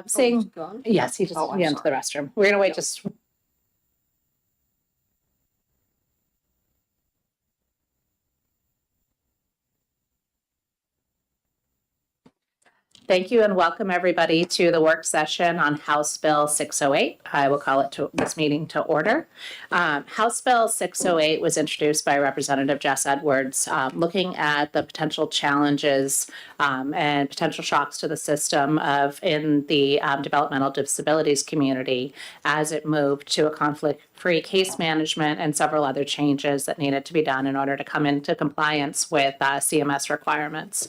Saying, yes, he just went to the restroom. We're gonna wait just. Thank you and welcome everybody to the work session on House Bill 608. I will call this meeting to order. House Bill 608 was introduced by Representative Jess Edwards, looking at the potential challenges and potential shocks to the system in the developmental disabilities community as it moved to a conflict-free case management and several other changes that needed to be done in order to come into compliance with CMS requirements.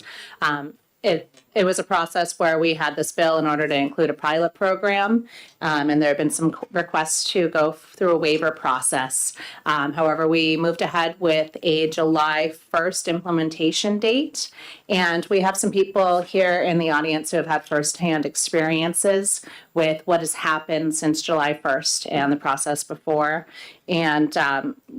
It was a process where we had this bill in order to include a pilot program, and there have been some requests to go through a waiver process. However, we moved ahead with a July 1st implementation date, and we have some people here in the audience who have had firsthand experiences with what has happened since July 1st and the process before. And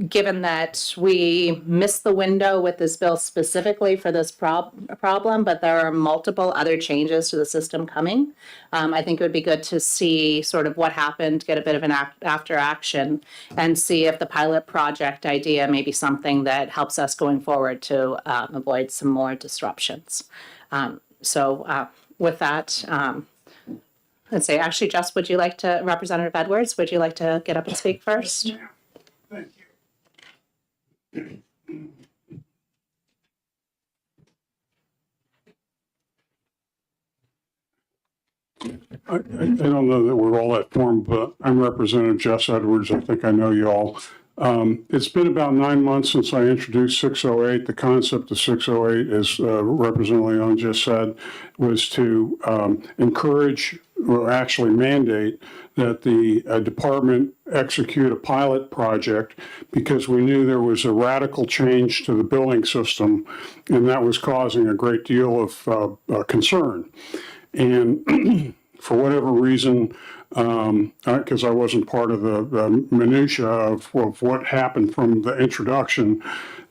given that we missed the window with this bill specifically for this problem, but there are multiple other changes to the system coming, I think it would be good to see sort of what happened, get a bit of an after action, and see if the pilot project idea may be something that helps us going forward to avoid some more disruptions. With that, let's say, actually, Jess, would you like to, Representative Edwards, would you like to get up and speak first? Yeah. Thank you. I don't know that we're all that formed, but I'm Representative Jess Edwards. I think I know you all. It's been about 9 months since I introduced 608. The concept of 608, as Representative Leon just said, was to encourage, or actually mandate, that the department execute a pilot project because we knew there was a radical change to the billing system, and that was causing a great deal of concern. And for whatever reason, because I wasn't part of the minutia of what happened from the introduction,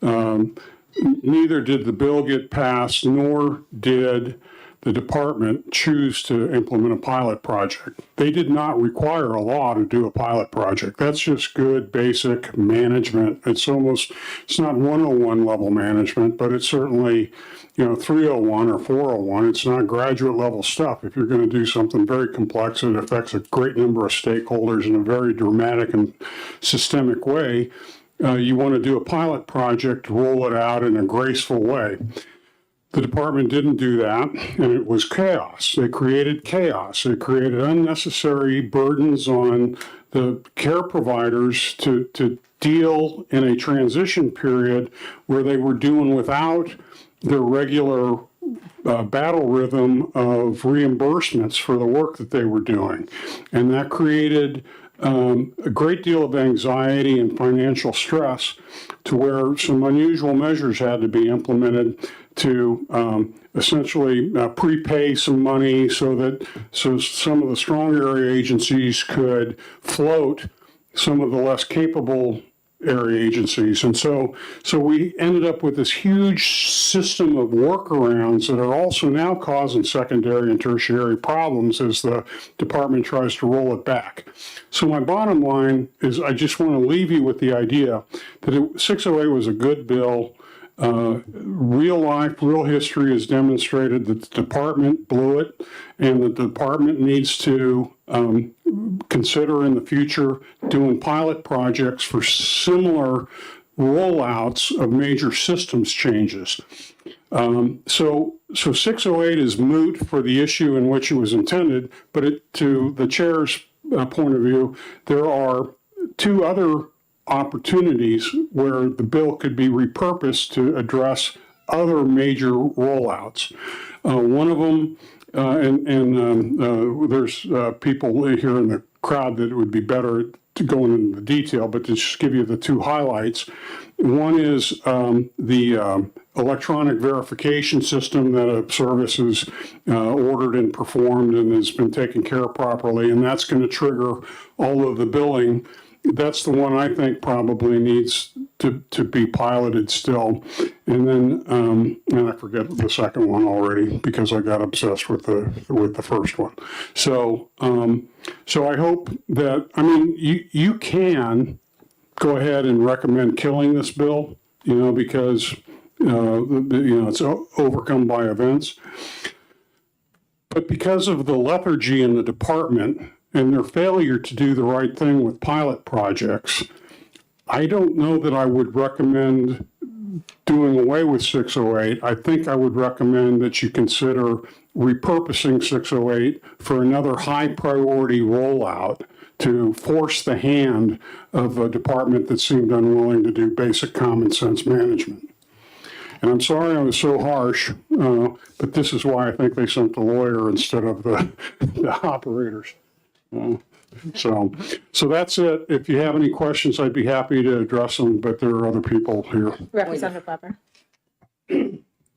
neither did the bill get passed, nor did the department choose to implement a pilot project. They did not require a law to do a pilot project. That's just good basic management. It's not 101 level management, but it's certainly, 301 or 401. It's not graduate level stuff. If you're going to do something very complex and affects a great number of stakeholders in a very dramatic and systemic way, you want to do a pilot project, roll it out in a graceful way. The department didn't do that, and it was chaos. They created chaos. They created unnecessary burdens on the care providers to deal in a transition period where they were doing without their regular battle rhythm of reimbursements for the work that they were doing. And that created a great deal of anxiety and financial stress to where some unusual measures had to be implemented to essentially prepay some money so some of the strong area agencies could float some of the less capable area agencies. And so we ended up with this huge system of workarounds that are also now causing secondary and tertiary problems as the department tries to roll it back. So my bottom line is I just want to leave you with the idea that 608 was a good bill. Real life, real history has demonstrated that the department blew it, and the department needs to consider in the future doing pilot projects for similar rollouts of major systems changes. So 608 is moot for the issue in which it was intended, but to the chair's point of view, there are two other opportunities where the bill could be repurposed to address other major rollouts. One of them, there's people here in the crowd that it would be better to go into the detail, but to just give you the two highlights. One is the electronic verification system that a service is ordered and performed and has been taken care of properly, and that's going to trigger all of the billing. That's the one I think probably needs to be piloted still. And then, and I forget the second one already because I got obsessed with the first one. So, so I hope that, I mean, you can go ahead and recommend killing this bill, because, it's overcome by events. But because of the lethargy in the department and their failure to do the right thing with pilot projects, I don't know that I would recommend doing away with 608. I think I would recommend that you consider repurposing 608 for another high priority rollout to force the hand of a department that seemed unwilling to do basic common sense management. And I'm sorry I was so harsh, but this is why I think they sent the lawyer instead of the operators. So that's it. If you have any questions, I'd be happy to address them, but there are other people here. Representative Weber.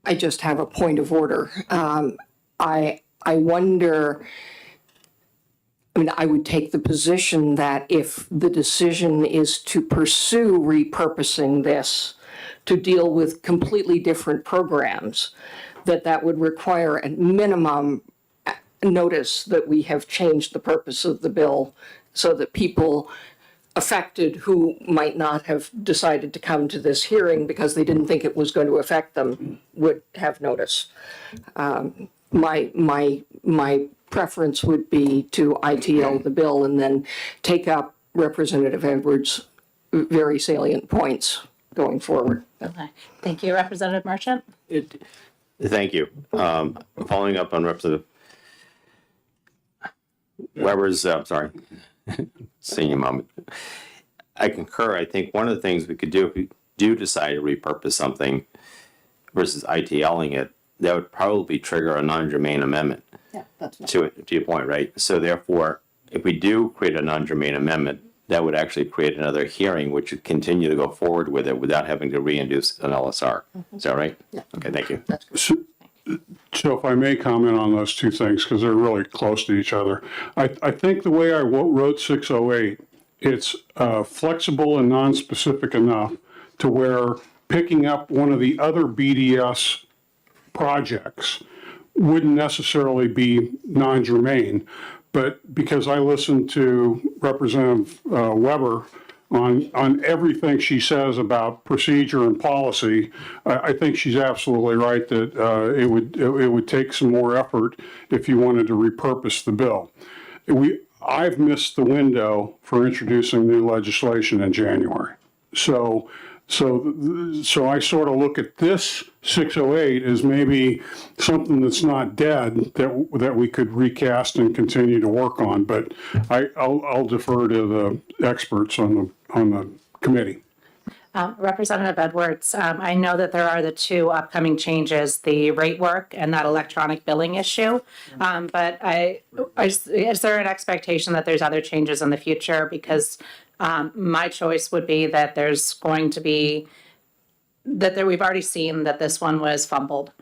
I just have a point of order. I wonder, I mean, I would take the position that if the decision is to pursue repurposing this to deal with completely different programs, that would require at minimum notice that we have changed the purpose of the bill so that people affected who might not have decided to come to this hearing because they didn't think it was going to affect them would have notice. My preference would be to ITL the bill and then take up Representative Edwards' very salient points going forward. Okay. Thank you. Representative Merchant? Thank you. Following up on Representative Weber's, senior moment. I concur. I think one of the things we could do if we do decide to repurpose something versus ITLing it, that would probably trigger a non-germane amendment. Yeah, that's To your point, right? So therefore, if we do create a non-germane amendment, that would actually create another hearing, which would continue to go forward with it without having to reintroduce an LSR. Is that right? Yeah. Okay, thank you. So if I may comment on those two things, because they're really close to each other. I think the way I wrote 608, it's flexible and non-specific enough to where picking up one of the other BDS projects wouldn't necessarily be non-germane. But because I listened to Representative Weber on everything she says about procedure and policy, I think she's absolutely right that it would take some more effort if you wanted to repurpose the bill. I've missed the window for introducing new legislation in January. So I sort of look at this 608 as maybe something that's not dead that we could recast and continue to work on. But I'll defer to the experts on the committee. Representative Edwards, I know that there are the two upcoming changes, the rate work and that electronic billing issue. But is there an expectation that there's other changes in the future? Because my choice would be that there's going to be, we've already seen that this one was fumbled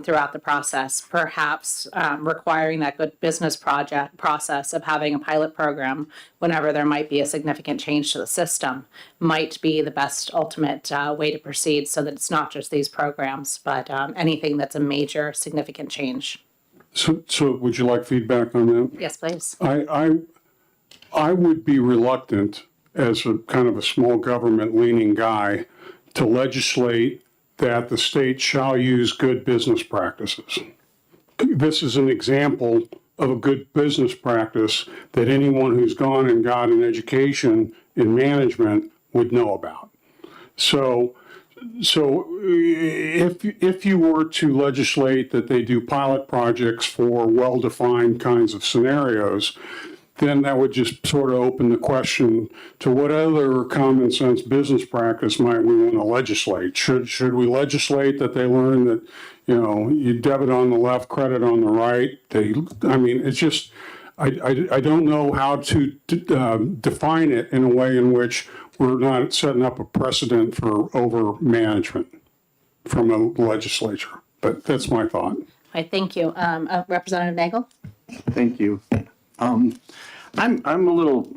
throughout the process, perhaps requiring that good business process of having a pilot program whenever there might be a significant change to the system might be the best ultimate way to proceed so that it's not just these programs, but anything that's a major significant change. So would you like feedback on that? Yes, please. I would be reluctant, as a kind of a small government leaning guy, to legislate that the state shall use good business practices. This is an example of a good business practice that anyone who's gone and got an education in management would know about. So if you were to legislate that they do pilot projects for well-defined kinds of scenarios, then that would just sort of open the question to what other common sense business practice might we want to legislate? Should we legislate that they learn that, you debit on the left, credit on the right? It's just, I don't know how to define it in a way in which we're not setting up a precedent for over management from a legislature. But that's my thought. I thank you. Representative Nagel? Thank you. I'm a little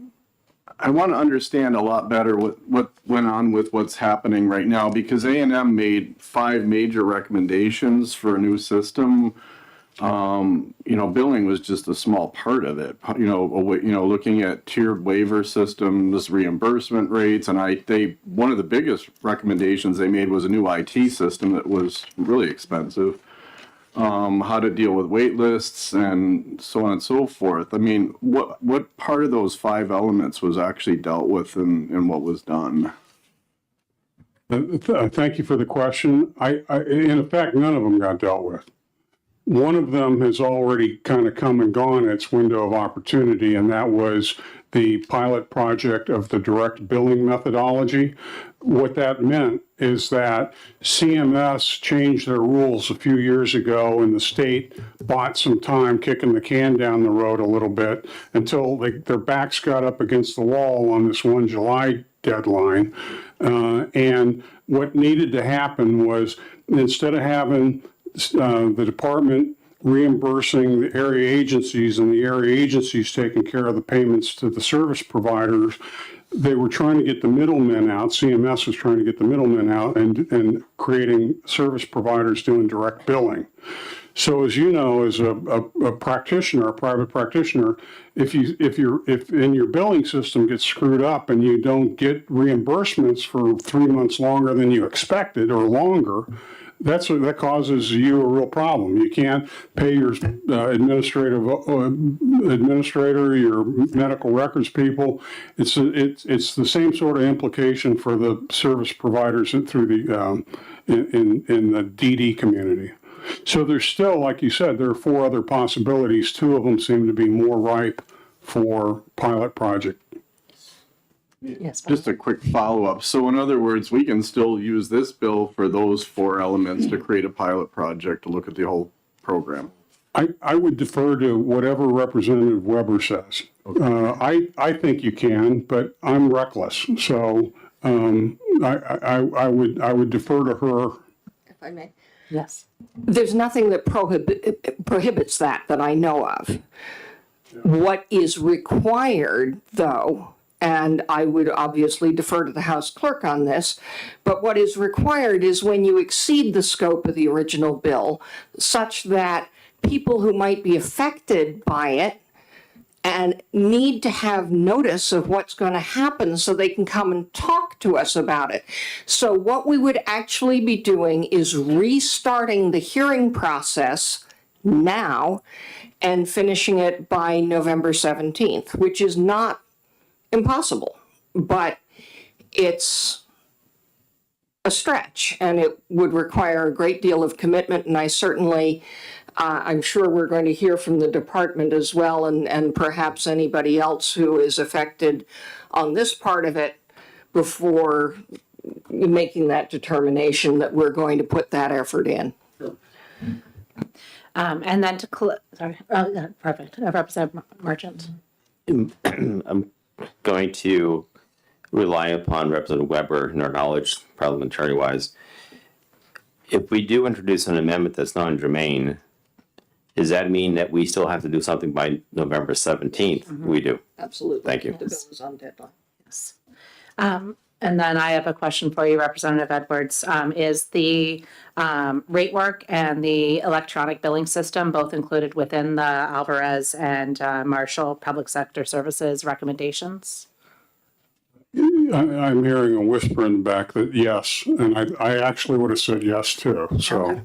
I want to understand a lot better what went on with what's happening right now, because A&M made 5 major recommendations for a new system. Billing was just a small part of it. Looking at tiered waiver systems, reimbursement rates, and one of the biggest recommendations they made was a new IT system that was really expensive. How to deal with wait lists and so on and so forth. I mean, what part of those 5 elements was actually dealt with and what was done? Thank you for the question. In effect, none of them got dealt with. One of them has already kind of come and gone its window of opportunity, and that was the pilot project of the direct billing methodology. What that meant is that CMS changed their rules a few years ago, and the state bought some time kicking the can down the road a little bit until their backs got up against the wall on this 1 July deadline. And what needed to happen was, instead of having the department reimbursing the area agencies and the area agencies taking care of the payments to the service providers, they were trying to get the middlemen out. CMS was trying to get the middlemen out and creating service providers doing direct billing. So as you know, as a practitioner, a private practitioner, if in your billing system gets screwed up and you don't get reimbursements for 3 months longer than you expected or longer, that causes you a real problem. You can't pay your administrator, your medical records people. It's the same sort of implication for the service providers through the in the DD community. So there's still, like you said, there are 4 other possibilities. 2 of them seem to be more ripe for pilot project. Yes. Just a quick follow-up. So in other words, we can still use this bill for those 4 elements to create a pilot project to look at the whole program. I would defer to whatever Representative Weber says. I think you can, but I'm reckless. So I would defer to her. If I may. Yes. There's nothing that prohibits that I know of. What is required, though, and I would obviously defer to the House Clerk on this, but what is required is when you exceed the scope of the original bill, such that people who might be affected by it and need to have notice of what's going to happen so they can come and talk to us about it. So what we would actually be doing is restarting the hearing process now and finishing it by November 17th, which is not impossible, but it's a stretch and it would require a great deal of commitment. And I certainly, I'm sure we're going to hear from the department as well, and perhaps anybody else who is affected on this part of it before making that determination that we're going to put that effort in. And then perfect. Representative Merchant. I'm going to rely upon Representative Weber and our knowledge, parliamentary-wise. If we do introduce an amendment that's non-germane, does that mean that we still have to do something by November 17th? We do. Absolutely. Thank you. The bill is on deadline. Yes. And then I have a question for you, Representative Edwards. Is the rate work and the electronic billing system both included within the Alvarez and Marshall Public Sector Services recommendations? I'm hearing a whisper in the back that yes, and I actually would have said yes too. So.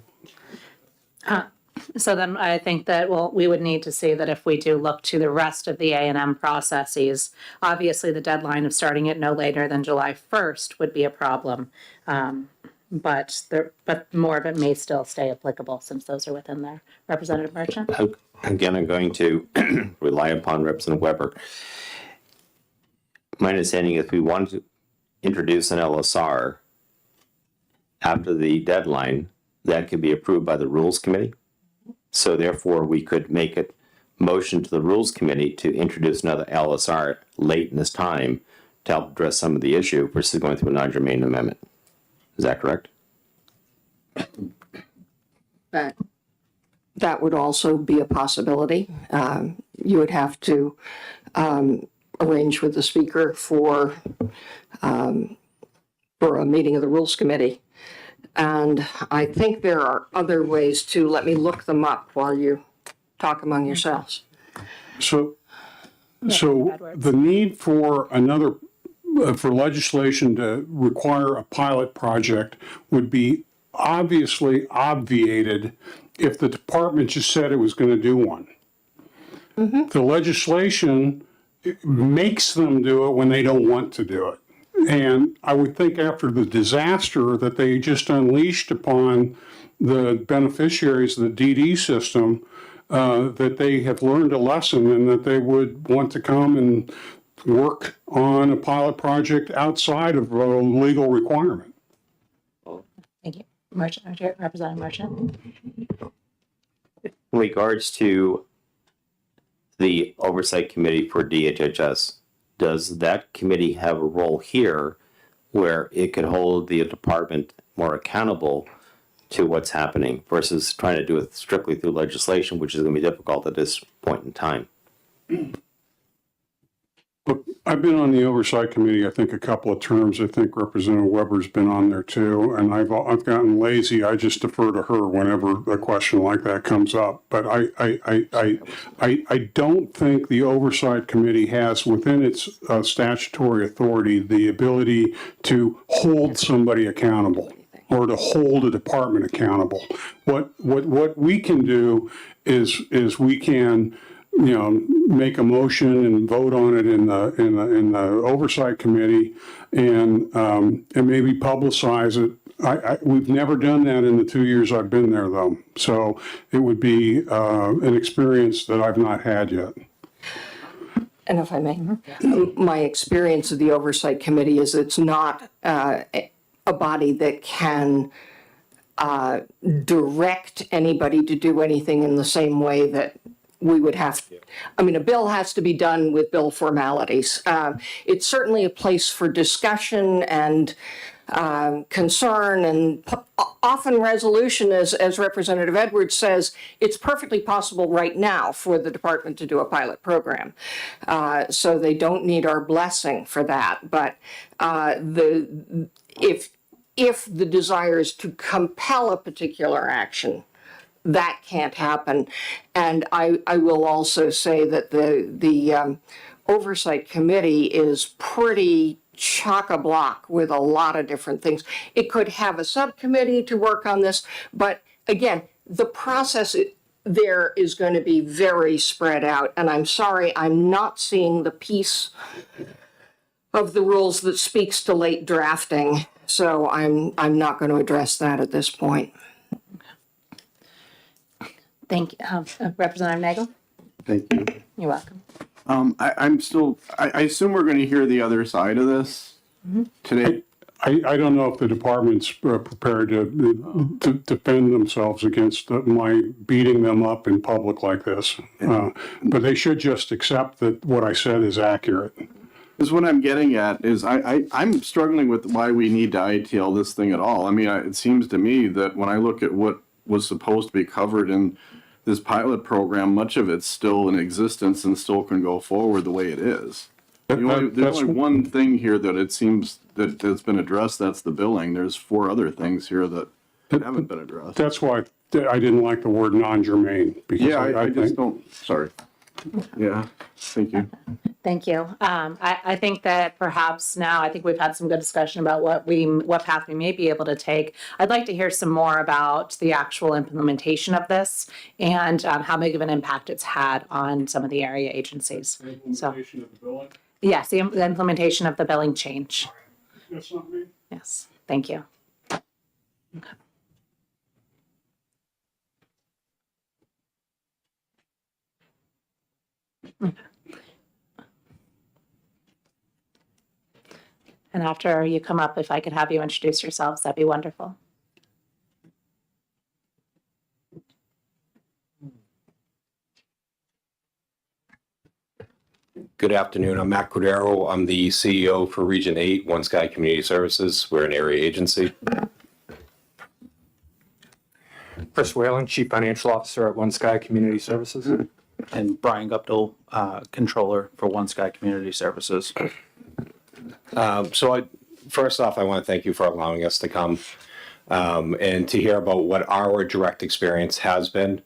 So then I think that, we would need to see that if we do look to the rest of the A&M processes, obviously the deadline of starting it no later than July 1st would be a problem. But more of it may still stay applicable since those are within there. Representative Merchant? Again, I'm going to rely upon Representative Weber. My understanding is we want to introduce an LSR after the deadline that could be approved by the Rules Committee. So therefore, we could make a motion to the Rules Committee to introduce another LSR late in this time to help address some of the issue versus going through a non-germane amendment. Is that correct? That would also be a possibility. You would have to arrange with the speaker for a meeting of the Rules Committee. And I think there are other ways too. Let me look them up while you talk among yourselves. So Edwards. the need for another, for legislation to require a pilot project would be obviously obviated if the department just said it was going to do one. The legislation makes them do it when they don't want to do it. And I would think after the disaster that they just unleashed upon the beneficiaries of the DD system, that they have learned a lesson and that they would want to come and work on a pilot project outside of a legal requirement. Thank you. Representative Merchant. In regards to the oversight committee for DHHS, does that committee have a role here where it could hold the department more accountable to what's happening versus trying to do it strictly through legislation, which is going to be difficult at this point in time? Look, I've been on the oversight committee, I think, a couple of terms. I think Representative Weber's been on there too. And I've gotten lazy. I just defer to her whenever a question like that comes up. But I don't think the oversight committee has within its statutory authority the ability to hold somebody accountable or to hold a department accountable. What we can do is we can, make a motion and vote on it in the oversight committee and maybe publicize it. We've never done that in the 2 years I've been there though. So it would be an experience that I've not had yet. And if I may, my experience of the Oversight Committee is it's not a body that can direct anybody to do anything in the same way that we would have. I mean, a bill has to be done with bill formalities. It's certainly a place for discussion and concern and often resolution, as Representative Edwards says, it's perfectly possible right now for the department to do a pilot program. So they don't need our blessing for that. But if the desire is to compel a particular action, that can't happen. And I will also say that the Oversight Committee is pretty chock-a-block with a lot of different things. It could have a subcommittee to work on this, but again, the process there is going to be very spread out. And I'm sorry, I'm not seeing the piece of the rules that speaks to late drafting. So I'm not going to address that at this point. Thank you. Representative Nagel? Thank you. You're welcome. I assume we're going to hear the other side of this today. I don't know if the department's prepared to defend themselves against my beating them up in public like this. But they should just accept that what I said is accurate. Because what I'm getting at is I'm struggling with why we need to ITL this thing at all. I mean, it seems to me that when I look at what was supposed to be covered in this pilot program, much of it's still in existence and still can go forward the way it is. There's only one thing here that it seems that has been addressed, that's the billing. There's 4 other things here that haven't been addressed. That's why I didn't like the word non-germane. Because Yeah, I just think don't, sorry. Yeah, thank you. Thank you. I think that perhaps now, I think we've had some good discussion about what path we may be able to take. I'd like to hear some more about the actual implementation of this and how big of an impact it's had on some of the area agencies. So, yes, the implementation of the billing change. That's not me. Yes, thank you. And after you come up, if I could have you introduce yourselves, that'd be wonderful. Good afternoon. I'm Matt Cordero. I'm the CEO for Region 8, One Sky Community Services. We're an area agency. Chris Whalen, Chief Financial Officer at One Sky Community Services. And Brian Guptill, Controller for One Sky Community Services. First off, I want to thank you for allowing us to come and to hear about what our direct experience has been.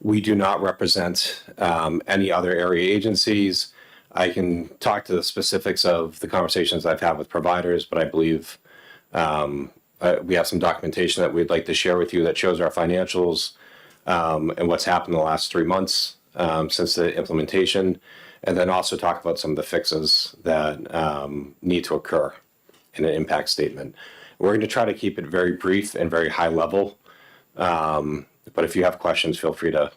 We do not represent any other area agencies. I can talk to the specifics of the conversations I've had with providers, but I believe we have some documentation that we'd like to share with you that shows our financials and what's happened in the last 3 months since the implementation, and then also talk about some of the fixes that need to occur in an impact statement. We're going to try to keep it very brief and very high level, but if you have questions, feel free to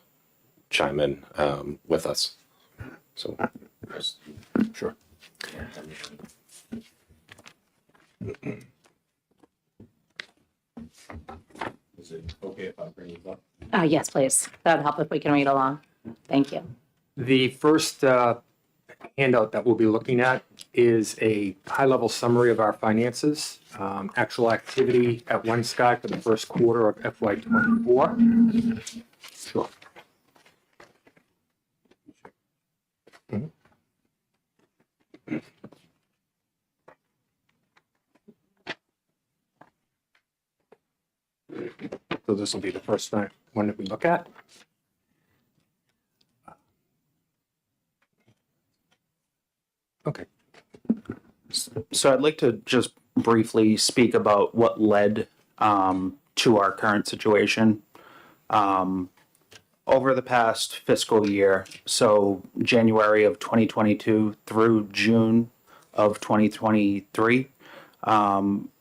chime in with us. So, sure. Is it okay if I bring these up? Yes, please. That'd help if we can read along. Thank you. The first handout that we'll be looking at is a high-level summary of our finances, actual activity at One Sky for the first quarter of FY24. Sure. So this will be the first one that we look at. Okay. So I'd like to just briefly speak about what led to our current situation. Over the past fiscal year, so January of 2022 through June of 2023,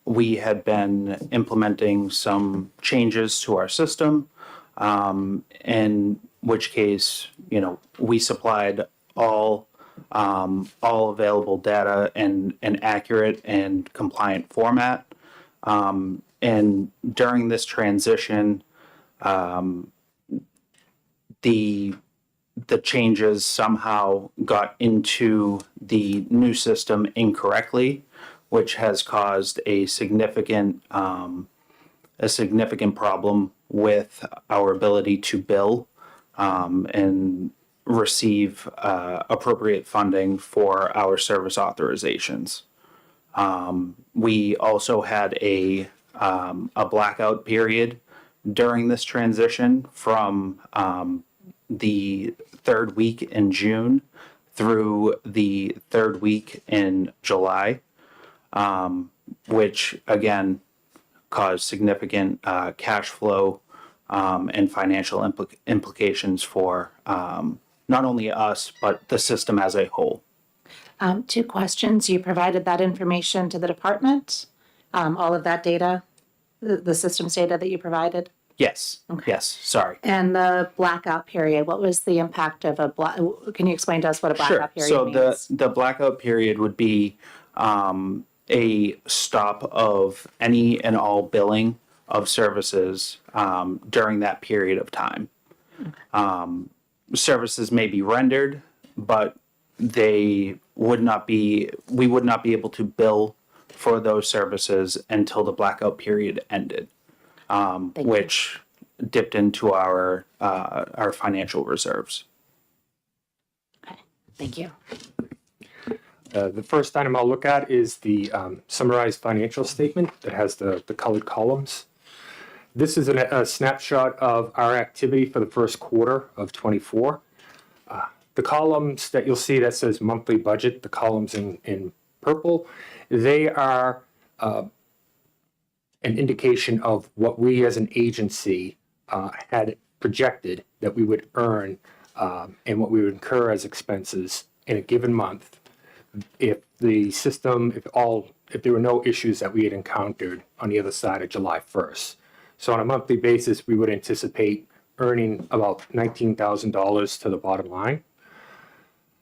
we had been implementing some changes to our system, in which case, we supplied all available data in an accurate and compliant format. And during this transition, the changes somehow got into the new system incorrectly, which has caused a significant problem with our ability to bill and receive appropriate funding for our service authorizations. We also had a blackout period during this transition from the third week in June through the third week in July, which again caused significant cash flow and financial implications for not only us, but the system as a whole. 2 questions. You provided that information to the department, all of that data, the systems data that you provided? Yes, yes, sorry. And the blackout period, what was the impact of can you explain to us what a blackout period So means? the blackout period would be a stop of any and all billing of services during that period of time. Services may be rendered, but we would not be able to bill for those services until the blackout period ended, which dipped into our financial reserves. Okay, thank you. The first item I'll look at is the summarized financial statement that has the colored columns. This is a snapshot of our activity for the first quarter of 24. The columns that you'll see that says monthly budget, the columns in purple, they are an indication of what we as an agency had projected that we would earn and what we would incur as expenses in a given month if the system, if there were no issues that we had encountered on the other side of July 1st. So on a monthly basis, we would anticipate earning about $19,000 to the bottom line.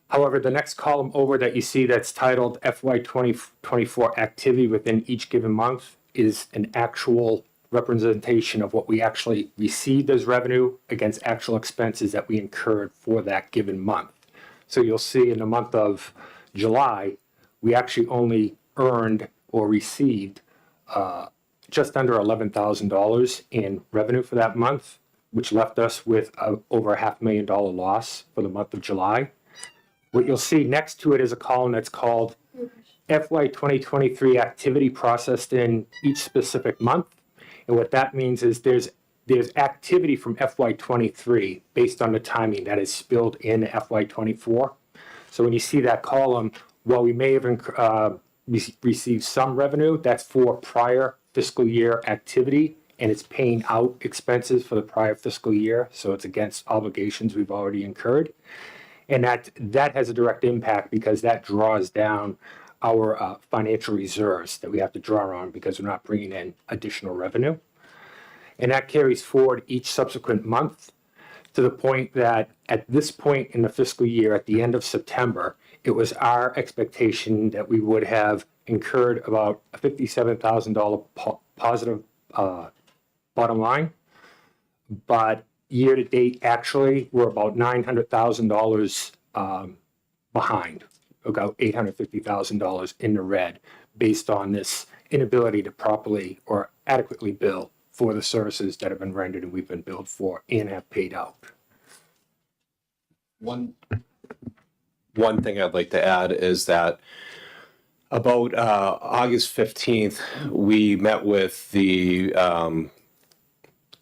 However, the next column over that you see that's titled FY 2024 activity within each given month is an actual representation of what we actually received as revenue against actual expenses that we incurred for that given month. So you'll see in the month of July, we actually only earned or received just under $11,000 in revenue for that month, which left us with over $500,000 loss for the month of July. What you'll see next to it is a column that's called FY 2023 activity processed in each specific month. And what that means is there's activity from FY 23 based on the timing that is spilled in FY 24. So when you see that column, while we may have received some revenue, that's for prior fiscal year activity, and it's paying out expenses for the prior fiscal year. So it's against obligations we've already incurred. And that has a direct impact because that draws down our financial reserves that we have to draw on because we're not bringing in additional revenue. And that carries forward each subsequent month to the point that at this point in the fiscal year, at the end of September, it was our expectation that we would have incurred about a $57,000 positive bottom line. But year to date, actually, we're about $900,000 behind, about $850,000 in the red, based on this inability to properly or adequately bill for the services that have been rendered and we've been billed for and have paid out. One thing I'd like to add is that about August 15th, we met with the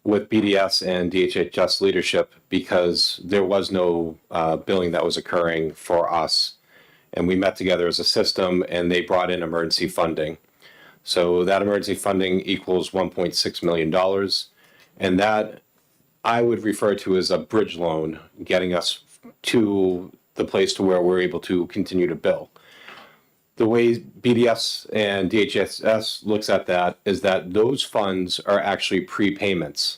with BDS and DHHS leadership because there was no billing that was occurring for us. And we met together as a system and they brought in emergency funding. So that emergency funding equals $1.6 million. And that I would refer to as a bridge loan, getting us to the place to where we're able to continue to bill. The way BDS and DHS looks at that is that those funds are actually prepayments.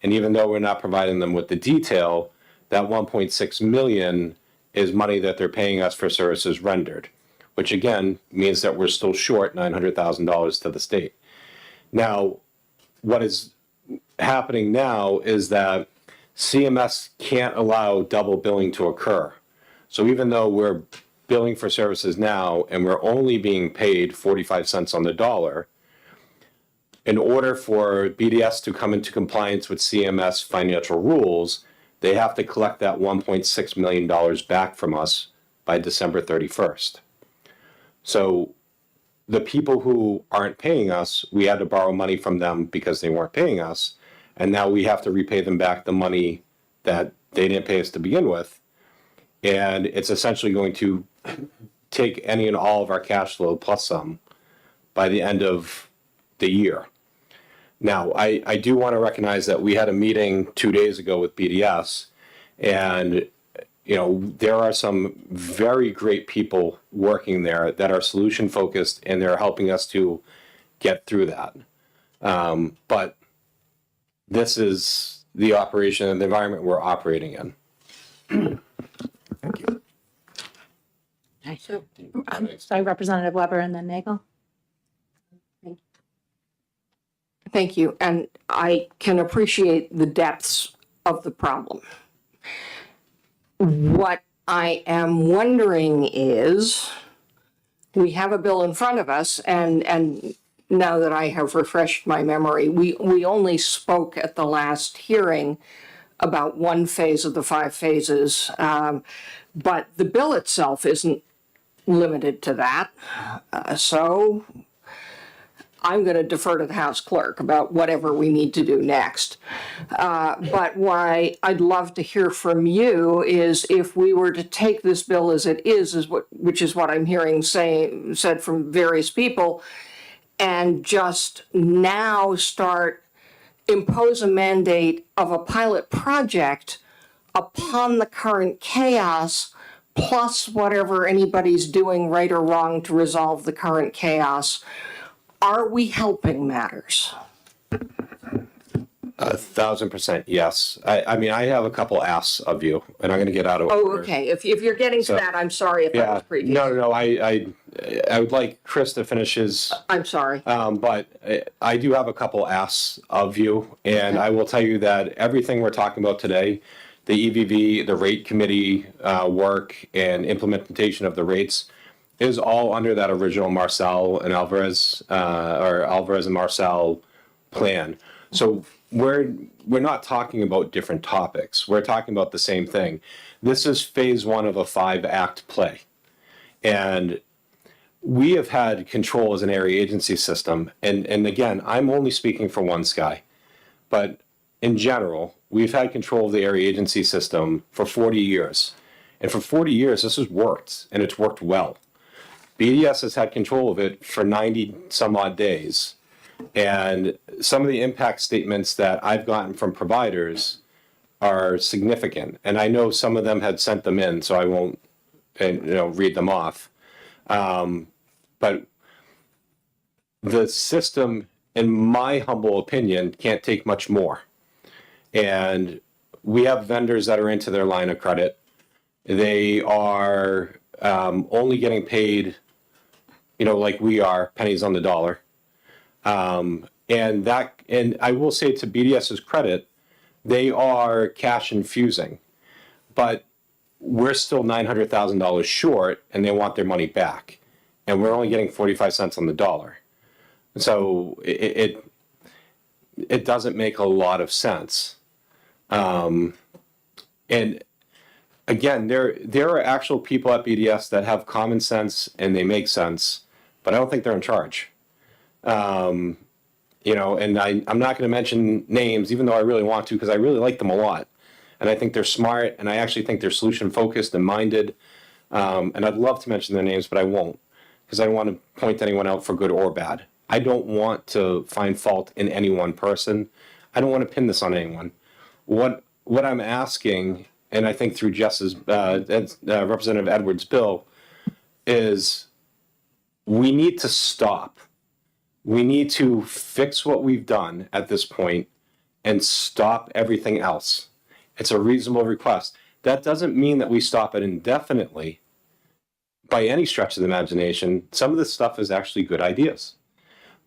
And even though we're not providing them with the detail, that 1.6 million is money that they're paying us for services rendered, which again means that we're still short $900,000 to the state. Now, what is happening now is that CMS can't allow double billing to occur. So even though we're billing for services now and we're only being paid 45 cents on the dollar, in order for BDS to come into compliance with CMS financial rules, they have to collect that $1.6 million back from us by December 31st. So the people who aren't paying us, we had to borrow money from them because they weren't paying us. And now we have to repay them back the money that they didn't pay us to begin with. And it's essentially going to take any and all of our cash flow plus some by the end of the year. Now, I do want to recognize that we had a meeting 2 days ago with BDS, and you know, there are some very great people working there that are solution focused and they're helping us to get through that. But this is the operation and the environment we're operating in. Thank you. Sorry, Representative Weber and then Nagel. Thank you. And I can appreciate the depths of the problem. What I am wondering is, we have a bill in front of us, and now that I have refreshed my memory, we only spoke at the last hearing about one phase of the 5 phases, but the bill itself isn't limited to that. So I'm going to defer to the House Clerk about whatever we need to do next. But what I'd love to hear from you is, if we were to take this bill as it is which is what I'm hearing said from various people, and just now impose a mandate of a pilot project upon the current chaos, plus whatever anybody's doing right or wrong to resolve the current chaos. Are we helping matters? 1,000% yes. I mean, I have a couple asks of you, and I'm going to get out of Oh, order. okay. If you're getting to that, I'm sorry if that was previous. No. I would like Chris to finish his. I'm sorry. But I do have a couple asks of you, and I will tell you that everything we're talking about today, the EVV, the rate committee work, and implementation of the rates, is all under that original Marcel and Alvarez, or Alvarez and Marcel plan. So we're not talking about different topics. We're talking about the same thing. This is phase one of a 5-act play. And we have had control as an area agency system. And again, I'm only speaking for One Sky. But in general, we've had control of the area agency system for 40 years. And for 40 years, this has worked, and it's worked well. BDS has had control of it for 90 some odd days. And some of the impact statements that I've gotten from providers are significant. And I know some of them had sent them in, so I won't read them off. But the system, in my humble opinion, can't take much more. And we have vendors that are into their line of credit. They are only getting paid, like we are, pennies on the dollar. And I will say, to BDS's credit, they are cash infusing, but we're still $900,000 short, and they want their money back, and we're only getting 45 cents on the dollar. So it doesn't make a lot of sense. And again, there are actual people at BDS that have common sense and they make sense, but I don't think they're in charge. And I'm not going to mention names, even though I really want to, because I really like them a lot. And I think they're smart, and I actually think they're solution focused and minded. And I'd love to mention their names, but I won't, because I don't want to point anyone out for good or bad. I don't want to find fault in any one person. I don't want to pin this on anyone. What I'm asking, and I think through Jess's, Representative Edwards' bill, is we need to stop. We need to fix what we've done at this point and stop everything else. It's a reasonable request. That doesn't mean that we stop it indefinitely by any stretch of the imagination. Some of this stuff is actually good ideas.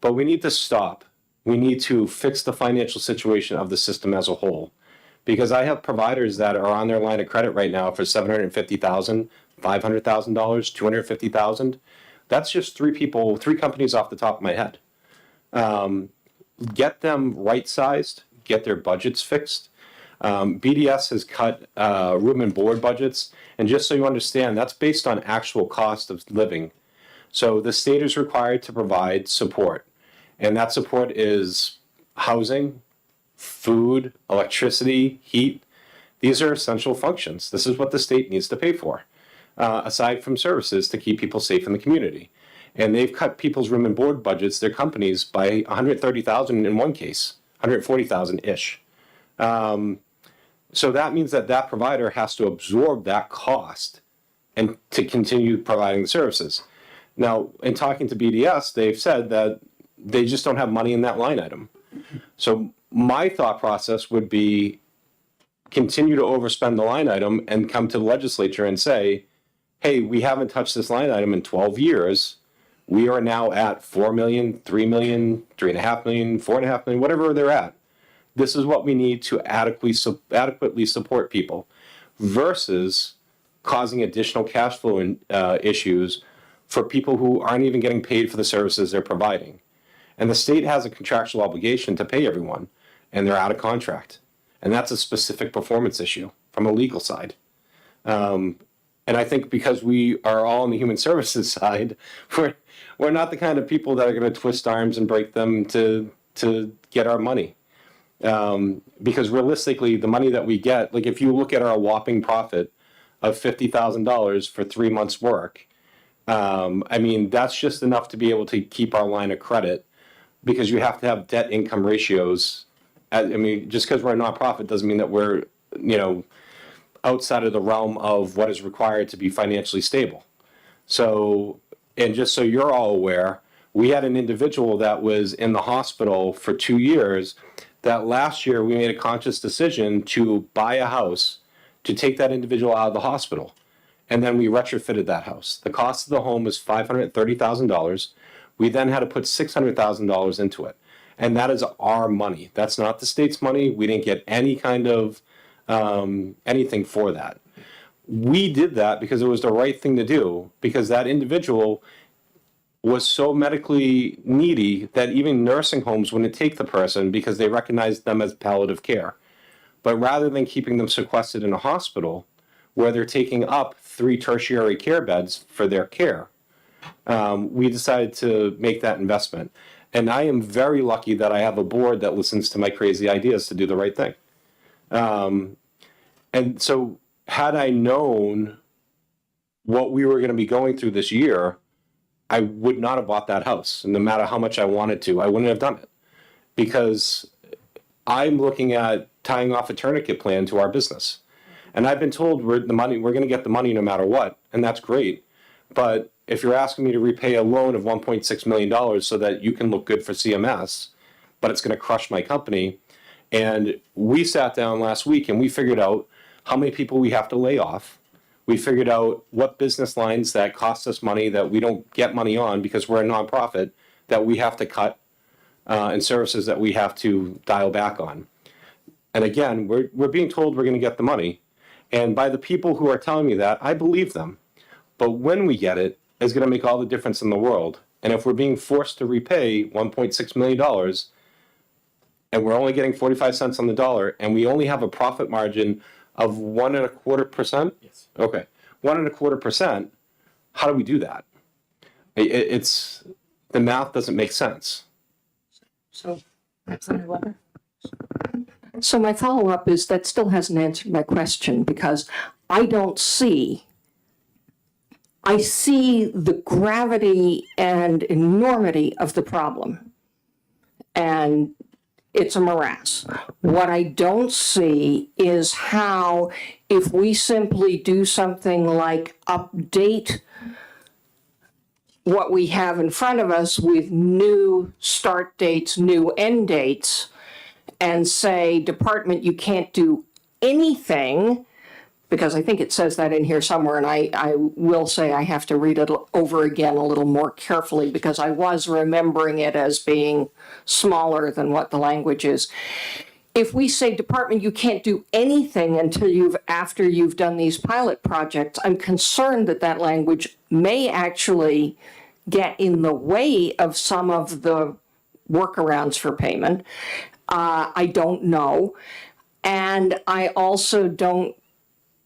But we need to stop. We need to fix the financial situation of the system as a whole. Because I have providers that are on their line of credit right now for $750,000, $500,000, $250,000. That's just three companies off the top of my head. Get them right-sized, get their budgets fixed. BDS has cut room and board budgets, and just so you understand, that's based on actual cost of living. So the state is required to provide support, and that support is housing, food, electricity, heat. These are essential functions. This is what the state needs to pay for, aside from services to keep people safe in the community. And they've cut people's room and board budgets, their companies, by $130,000 in one case, $140,000-ish. So that means that provider has to absorb that cost and to continue providing the services. Now, in talking to BDS, they've said that they just don't have money in that line item. So my thought process would be continue to overspend the line item and come to the legislature and say, hey, we haven't touched this line item in 12 years. We are now at 4 million, 3 million, 3.5 million, 4.5 million, whatever they're at. This is what we need to adequately support people versus causing additional cash flow issues for people who aren't even getting paid for the services they're providing. And the state has a contractual obligation to pay everyone, and they're out of contract. And that's a specific performance issue from a legal side. And I think because we are all on the human services side, we're not the kind of people that are going to twist arms and break them to get our money. Because realistically, the money that we get, like if you look at our whopping profit of $50,000 for 3 months' work, I mean, that's just enough to be able to keep our line of credit, because you have to have debt income ratios. I mean, just because we're a nonprofit doesn't mean that we're, outside of the realm of what is required to be financially stable. So, and just so you're all aware, we had an individual that was in the hospital for 2 years that last year we made a conscious decision to buy a house to take that individual out of the hospital. And then we retrofitted that house. The cost of the home was $530,000. We then had to put $600,000 into it. And that is our money. That's not the state's money. We didn't get any kind of anything for that. We did that because it was the right thing to do, because that individual was so medically needy that even nursing homes wouldn't take the person because they recognized them as palliative care. But rather than keeping them sequestered in a hospital where they're taking up 3 tertiary care beds for their care, we decided to make that investment. And I am very lucky that I have a board that listens to my crazy ideas to do the right thing. And so had I known what we were going to be going through this year, I would not have bought that house. And no matter how much I wanted to, I wouldn't have done it, because I'm looking at tying off a tourniquet plan to our business. And I've been told we're going to get the money no matter what. And that's great. But if you're asking me to repay a loan of $1.6 million so that you can look good for CMS, but it's going to crush my company. And we sat down last week and we figured out how many people we have to lay off. We figured out what business lines that cost us money that we don't get money on because we're a nonprofit that we have to cut, and services that we have to dial back on. And again, we're being told we're going to get the money. And by the people who are telling me that, I believe them. But when we get it, it's going to make all the difference in the world. And if we're being forced to repay $1.6 million and we're only getting 45 cents on the dollar and we only have a profit margin of 1.25%? Yes. Okay. 1.25%. How do we do that? It's the math doesn't make sense. So, so my follow-up is that still hasn't answered my question, because I see the gravity and enormity of the problem. And it's a morass. What I don't see is how, if we simply do something like update what we have in front of us with new start dates, new end dates, and say, department, you can't do anything, because I think it says that in here somewhere, and I will say I have to read it over again a little more carefully, because I was remembering it as being smaller than what the language is. If we say, department, you can't do anything until after you've done these pilot projects, I'm concerned that that language may actually get in the way of some of the workarounds for payment. I don't know. And I also don't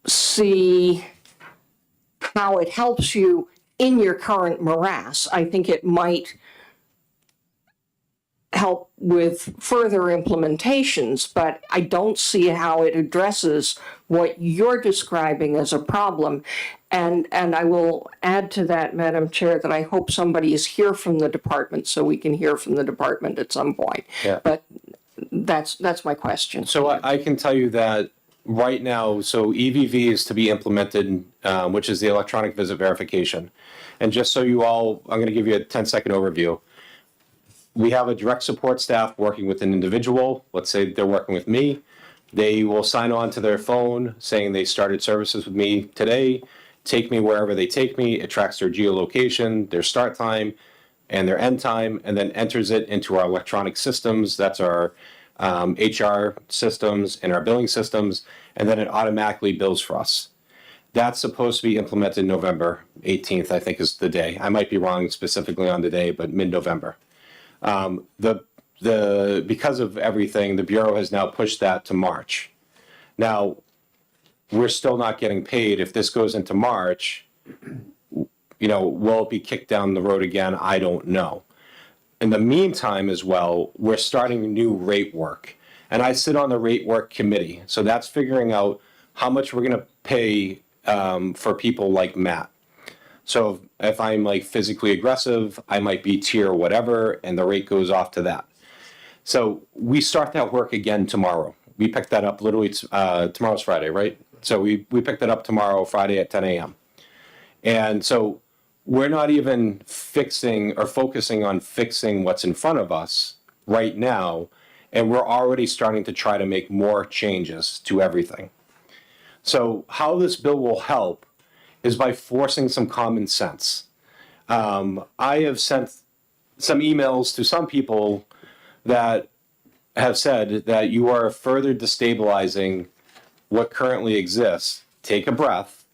see how it helps you in your current morass. I think it might help with further implementations, but I don't see how it addresses what you're describing as a problem. And I will add to that, Madam Chair, that I hope somebody is here from the department so we can hear from the department at some point. Yeah. But that's my question. So I can tell you that right now, so EVV is to be implemented, which is the electronic visit verification. And just so you all, I'm going to give you a 10-second overview. We have a direct support staff working with an individual. Let's say they're working with me. They will sign on to their phone saying they started services with me today, take me wherever they take me. It tracks their geolocation, their start time, and their end time, and then enters it into our electronic systems. That's our HR systems and our billing systems, and then it automatically bills for us. That's supposed to be implemented November 18th, I think is the day. I might be wrong specifically on the day, but mid-November. Because of everything, the Bureau has now pushed that to March. Now, we're still not getting paid. If this goes into March, will it be kicked down the road again? I don't know. In the meantime as well, we're starting new rate work. And I sit on the rate work committee. So that's figuring out how much we're going to pay for people like Matt. So if I'm like physically aggressive, I might be tier whatever, and the rate goes off to that. So we start that work again tomorrow. We picked that up literally, tomorrow's Friday, right? So we picked that up tomorrow, Friday at 10 a.m. And so we're not even fixing or focusing on fixing what's in front of us right now, and we're already starting to try to make more changes to everything. So how this bill will help is by forcing some common sense. I have sent some emails to some people that have said that you are further destabilizing what currently exists. Take a breath.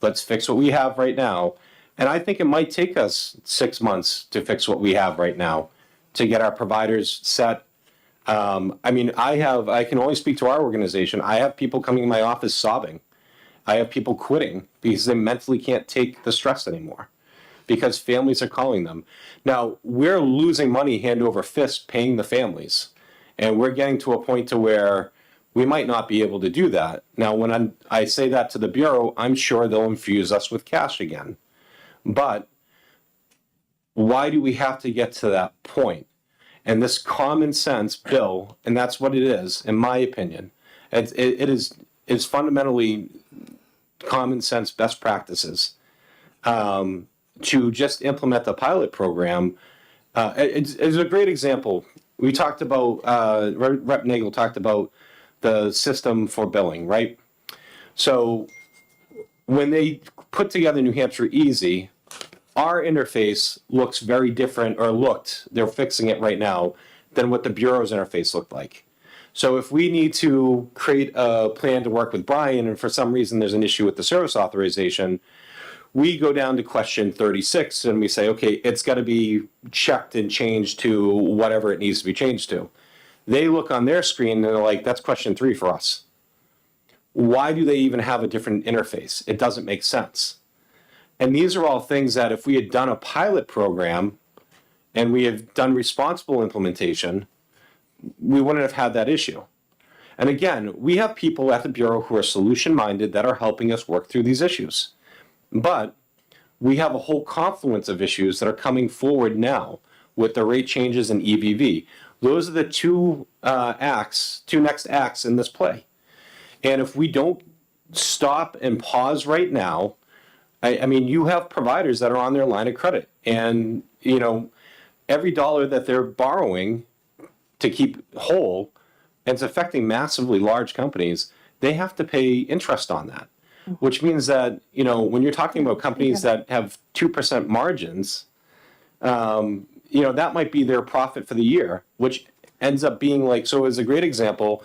Let's fix what we have right now, And I think it might take us 6 months to fix what we have right now, to get our providers set. I mean, I can only speak to our organization. I have people coming in my office sobbing. I have people quitting because they mentally can't take the stress anymore, because families are calling them. Now, we're losing money hand over fist paying the families. And we're getting to a point to where we might not be able to do that. Now, when I say that to the Bureau, I'm sure they'll infuse us with cash again. But why do we have to get to that point? And this common sense bill, and that's what it is, in my opinion, it is fundamentally common sense best practices to just implement the pilot program. It's a great example. We talked about, Rep. Nagel talked about the system for billing, right? So when they put together New Hampshire Easy, our interface looks very different, they're fixing it right now, than what the Bureau's interface looked like. So if we need to create a plan to work with Brian, and for some reason there's an issue with the service authorization, we go down to question 36 and we say, okay, it's got to be checked and changed to whatever it needs to be changed to. They look on their screen and they're like, that's question 3 for us. Why do they even have a different interface? It doesn't make sense. And these are all things that if we had done a pilot program and we have done responsible implementation, we wouldn't have had that issue. And again, we have people at the Bureau who are solution-minded that are helping us work through these issues. But we have a whole confluence of issues that are coming forward now with the rate changes and EVV. Those are the two next acts in this play. And if we don't stop and pause right now, I mean, you have providers that are on their line of credit, and every dollar that they're borrowing to keep whole, and it's affecting massively large companies, they have to pay interest on that. Which means that, when you're talking about companies that have 2% margins, that might be their profit for the year, which ends up being like, so as a great example,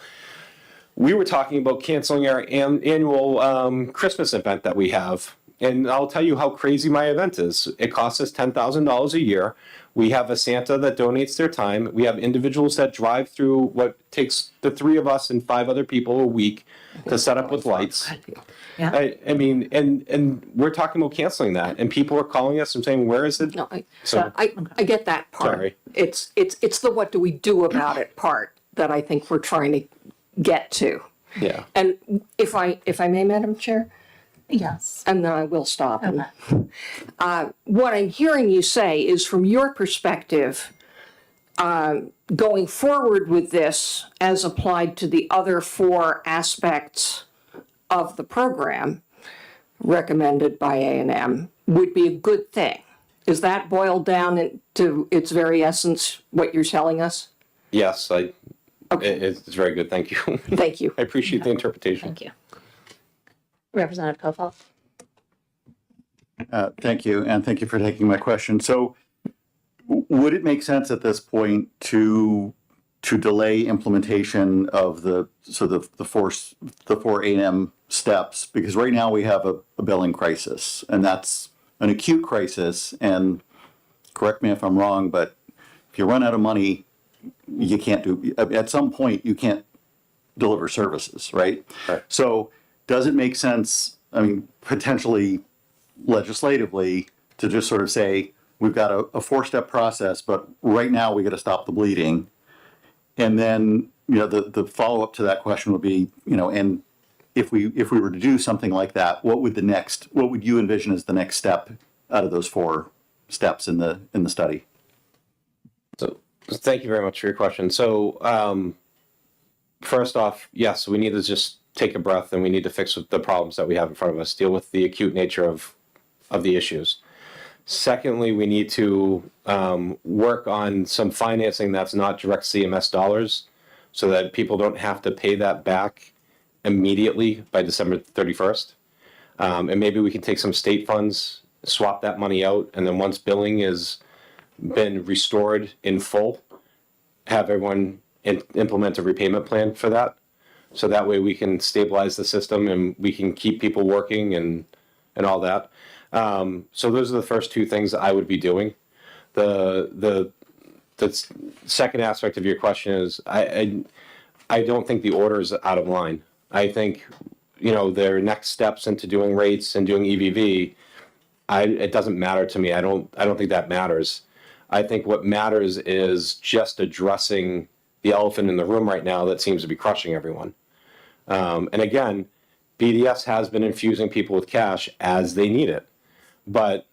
we were talking about canceling our annual Christmas event that we have. And I'll tell you how crazy my event is. It costs us $10,000 a year. We have a Santa that donates their time. We have individuals that drive through what takes the 3 of us and 5 other people a week to set up with lights. Yeah. I mean, and we're talking about canceling that, and people are calling us and saying, "Where is it?" No, So I get that part. Sorry. It's the what do we do about it part that I think we're trying to get to. yeah, And if I may, Madam Chair, Yes. and then I will stop. And, what I'm hearing you say is, from your perspective, going forward with this as applied to the other 4 aspects of the program recommended by A&M would be a good thing. Is that boiled down to its very essence what you're telling us? yes, it's very good. Thank you. Thank you. I appreciate the interpretation. Thank you. Representative Kofal. Thank you, and thank you for taking my question. So would it make sense at this point to delay implementation of the 4 A&M steps? Because right now we have a billing crisis, and that's an acute crisis. And correct me if I'm wrong, but if you run out of money, you can't at some point you can't deliver services, right? Right. So does it make sense, I mean, potentially legislatively, to just sort of say, we've got a 4-step process, but right now we got to stop the bleeding. And then, the follow-up to that question would be, and if we were to do something like that, what would you envision as the next step out of those 4 steps in the study? So thank you very much for your question. So first off, yes, we need to just take a breath, and we need to fix the problems that we have in front of us, deal with the acute nature of the issues. Secondly, we need to work on some financing that's not direct CMS dollars, so that people don't have to pay that back immediately by December 31st. And maybe we can take some state funds, swap that money out, and then once billing has been restored in full, have everyone implement a repayment plan for that. So that way we can stabilize the system and we can keep people working and all that. So those are the first two things that I would be doing. The second aspect of your question is I don't think the order is out of line. I think, their next steps into doing rates and doing EVV, it doesn't matter to me. I don't think that matters. I think what matters is just addressing the elephant in the room right now that seems to be crushing everyone. And again, BDS has been infusing people with cash as they need it. But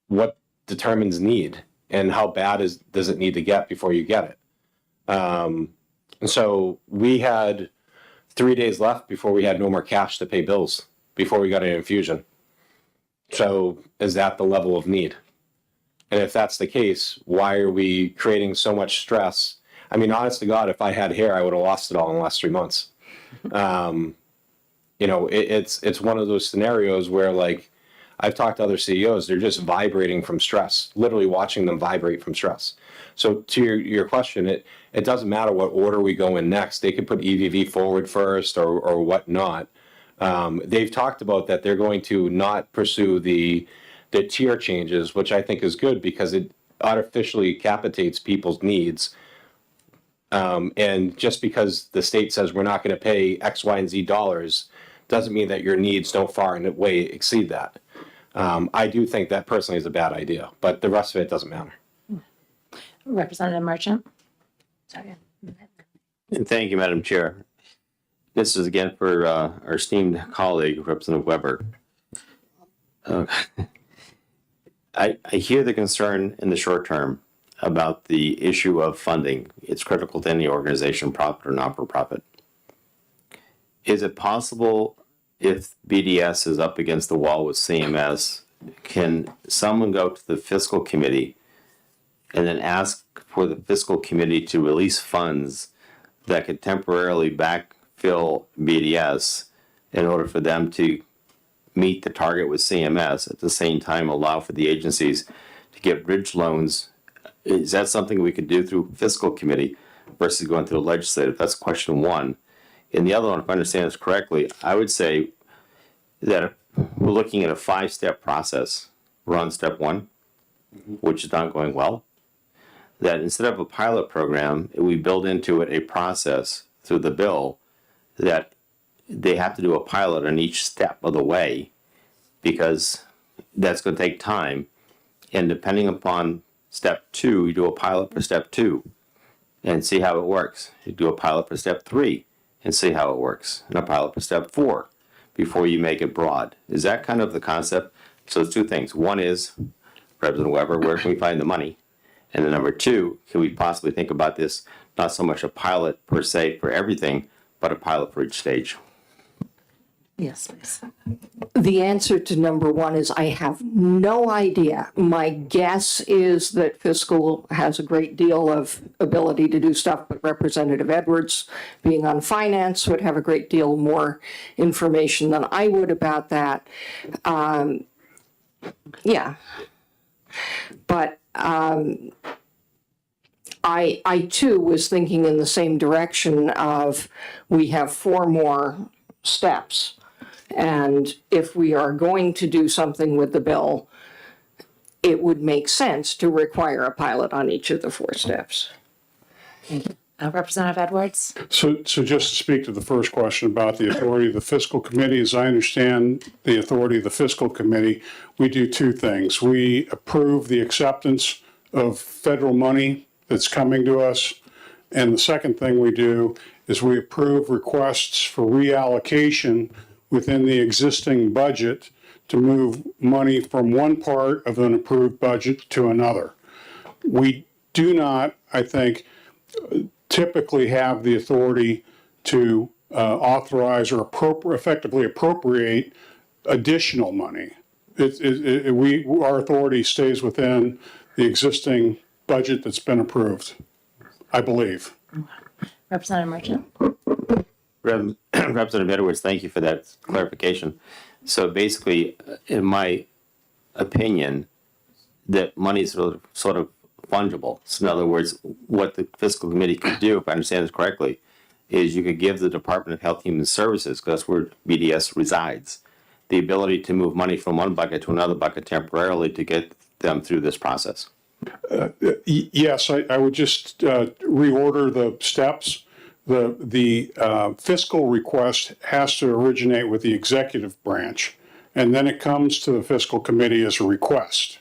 what determines need, and how bad does it need to get before you get it? And so we had 3 days left before we had no more cash to pay bills, before we got an infusion. So is that the level of need? And if that's the case, why are we creating so much stress? I mean, honest to God, if I had hair, I would have lost it all in the last 3 months. It's one of those scenarios where, like, I've talked to other CEOs, they're just vibrating from stress, literally watching them vibrate from stress. So to your question, it doesn't matter what order we go in next. They could put EVV forward first or whatnot. They've talked about that they're going to not pursue the tier changes, which I think is good because it artificially capitates people's needs. And just because the state says we're not going to pay X, Y, and Z dollars doesn't mean that your needs don't far and away exceed that. I do think that personally is a bad idea, but the rest of it doesn't matter. Representative Merchant. Sorry. And thank you, Madam Chair. This is again for our esteemed colleague, Representative Weber. I hear the concern in the short term about the issue of funding. It's critical to any organization, profit or not-for-profit. Is it possible, if BDS is up against the wall with CMS, can someone go to the fiscal committee and then ask for the fiscal committee to release funds that could temporarily backfill BDS in order for them to meet the target with CMS, at the same time allow for the agencies to get bridge loans? Is that something we could do through fiscal committee versus going through the legislative? That's question one. And the other one, if I understand this correctly, I would say that we're looking at a 5-step process. We're on step 1, which is not going well. That instead of a pilot program, we build into it a process through the bill that they have to do a pilot on each step of the way, because that's going to take time. And depending upon step 2, you do a pilot for step 2 and see how it works. You do a pilot for step 3 and see how it works, and a pilot for step 4 before you make it broad. Is that kind of the concept? So it's 2 things. One is, Representative Weber, where can we find the money? And then number 2, can we possibly think about this, not so much a pilot per se for everything, but a pilot for each stage? Yes, please. The answer to number 1 is I have no idea. My guess is that fiscal has a great deal of ability to do stuff, but Representative Edwards, being on finance, would have a great deal more information than I would about that. Yeah. But I too was thinking in the same direction of, we have 4 more steps. And if we are going to do something with the bill, it would make sense to require a pilot on each of the 4 steps. Representative Edwards. So just to speak to the first question about the authority of the fiscal committee, as I understand the authority of the fiscal committee, we do 2 things. We approve the acceptance of federal money that's coming to us. And the second thing we do is we approve requests for reallocation within the existing budget to move money from one part of an approved budget to another. We do not, I think, typically have the authority to authorize or effectively appropriate additional money. Our authority stays within the existing budget that's been approved, I believe. Representative Merchant. Representative Edwards, thank you for that clarification. So basically, in my opinion, that money is sort of fungible. So in other words, what the fiscal committee could do, if I understand this correctly, is you could give the Department of Health and Human Services, because that's where BDS resides, the ability to move money from one bucket to another bucket temporarily to get them through this process. Yes, I would just reorder the steps. The fiscal request has to originate with the executive branch, and then it comes to the fiscal committee as a request.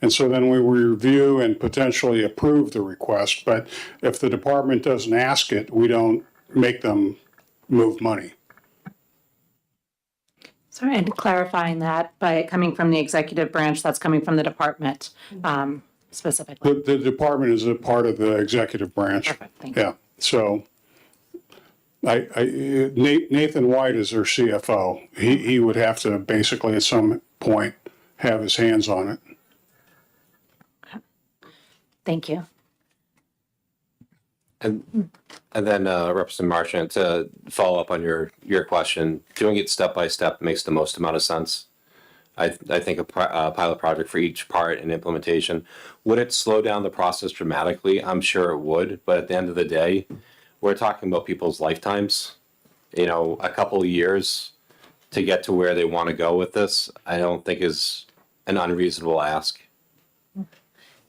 And so then we review and potentially approve the request, but if the department doesn't ask it, we don't make them move money. Sorry, and clarifying that by it coming from the executive branch, that's coming from the department specifically. The department is a part of the executive branch. Perfect, thank you. Yeah, so Nathan White is their CFO. He would have to basically at some point have his hands on it. Thank you. And then Representative Marchant, to follow up on your question, doing it step by step makes the most amount of sense. I think a pilot project for each part and implementation. Would it slow down the process dramatically? I'm sure it would, but at the end of the day, we're talking about people's lifetimes. You know, a couple of years to get to where they want to go with this, I don't think is an unreasonable ask.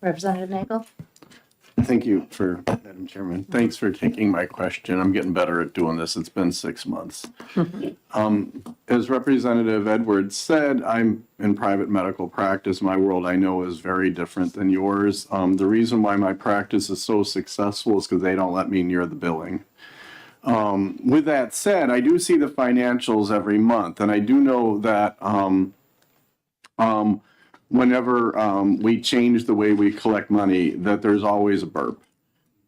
Representative Nagel? Thank you for, Madam Chairman. Thanks for taking my question. I'm getting better at doing this. It's been 6 months. As Representative Edwards said, I'm in private medical practice. My world I know is very different than yours. The reason why my practice is so successful is because they don't let me near the billing. With that said, I do see the financials every month, and I do know that whenever we change the way we collect money, that there's always a burp,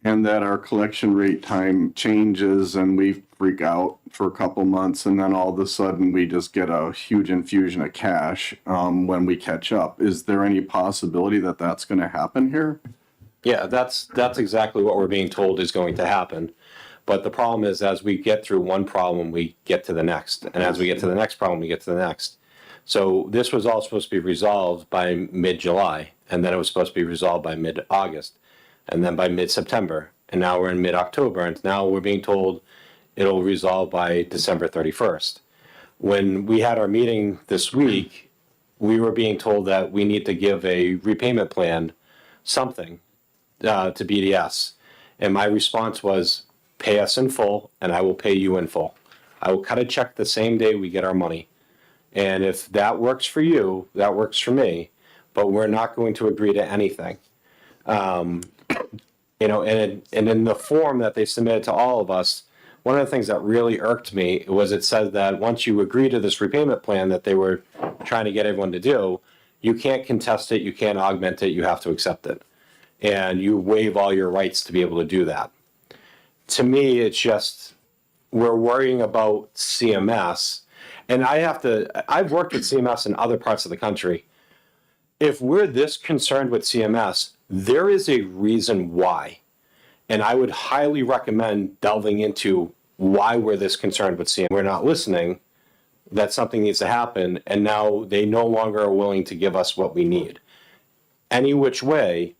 and that our collection rate time changes and we freak out for a couple months, and then all of a sudden we just get a huge infusion of cash when we catch up. Is there any possibility that that's going to happen here? Yeah, that's exactly what we're being told is going to happen. But the problem is, as we get through one problem, we get to the next. And as we get to the next problem, we get to the next. So this was all supposed to be resolved by mid-July, and then it was supposed to be resolved by mid-August, and then by mid-September. And now we're in mid-October, and now we're being told it'll resolve by December 31st. When we had our meeting this week, we were being told that we need to give a repayment plan, something, to BDS. And my response was, pay us in full, and I will pay you in full. I will cut a check the same day we get our money. And if that works for you, that works for me, but we're not going to agree to anything. You know, and in the form that they submitted to all of us, one of the things that really irked me was it said that once you agree to this repayment plan that they were trying to get everyone to do, you can't contest it, you can't augment it, you have to accept it. And you waive all your rights to be able to do that. To me, it's just, we're worrying about CMS. And I've worked at CMS in other parts of the country. If we're this concerned with CMS, there is a reason why. And I would highly recommend delving into why we're this concerned with CMS. We're not listening, that something needs to happen, and now they no longer are willing to give us what we need. Any which way,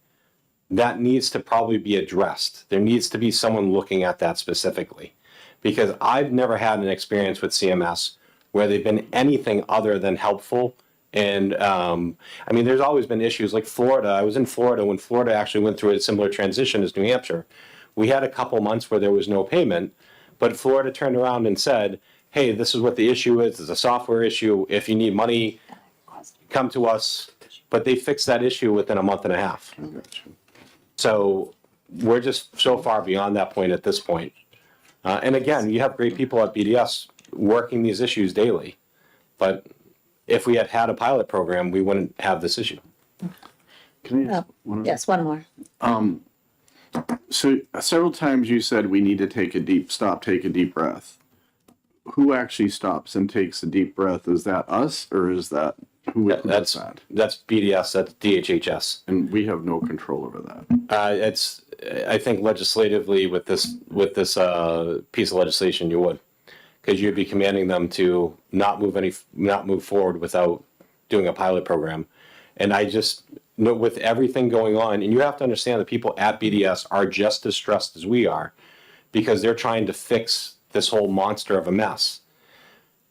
that needs to probably be addressed. There needs to be someone looking at that specifically. Because I've never had an experience with CMS where they've been anything other than helpful. And I mean, there's always been issues like Florida. I was in Florida when Florida actually went through a similar transition as New Hampshire. We had a couple months where there was no payment, but Florida turned around and said, hey, this is what the issue is. It's a software issue. If you need money, come to us. But they fixed that issue within a month and a half. So we're just so far beyond that point at this point. And again, you have great people at BDS working these issues daily. But if we had had a pilot program, we wouldn't have this issue. Can I ask one other? Yes, one more. So several times you said we need to take a deep breath. Who actually stops and takes a deep breath? Is that us or is that who does that? That's BDS, that's DHHS. And we have no control over that. It's, I think legislatively with this piece of legislation, you would, because you'd be commanding them to not move forward without doing a pilot program. And I just know with everything going on, and you have to understand that people at BDS are just as stressed as we are, because they're trying to fix this whole monster of a mess.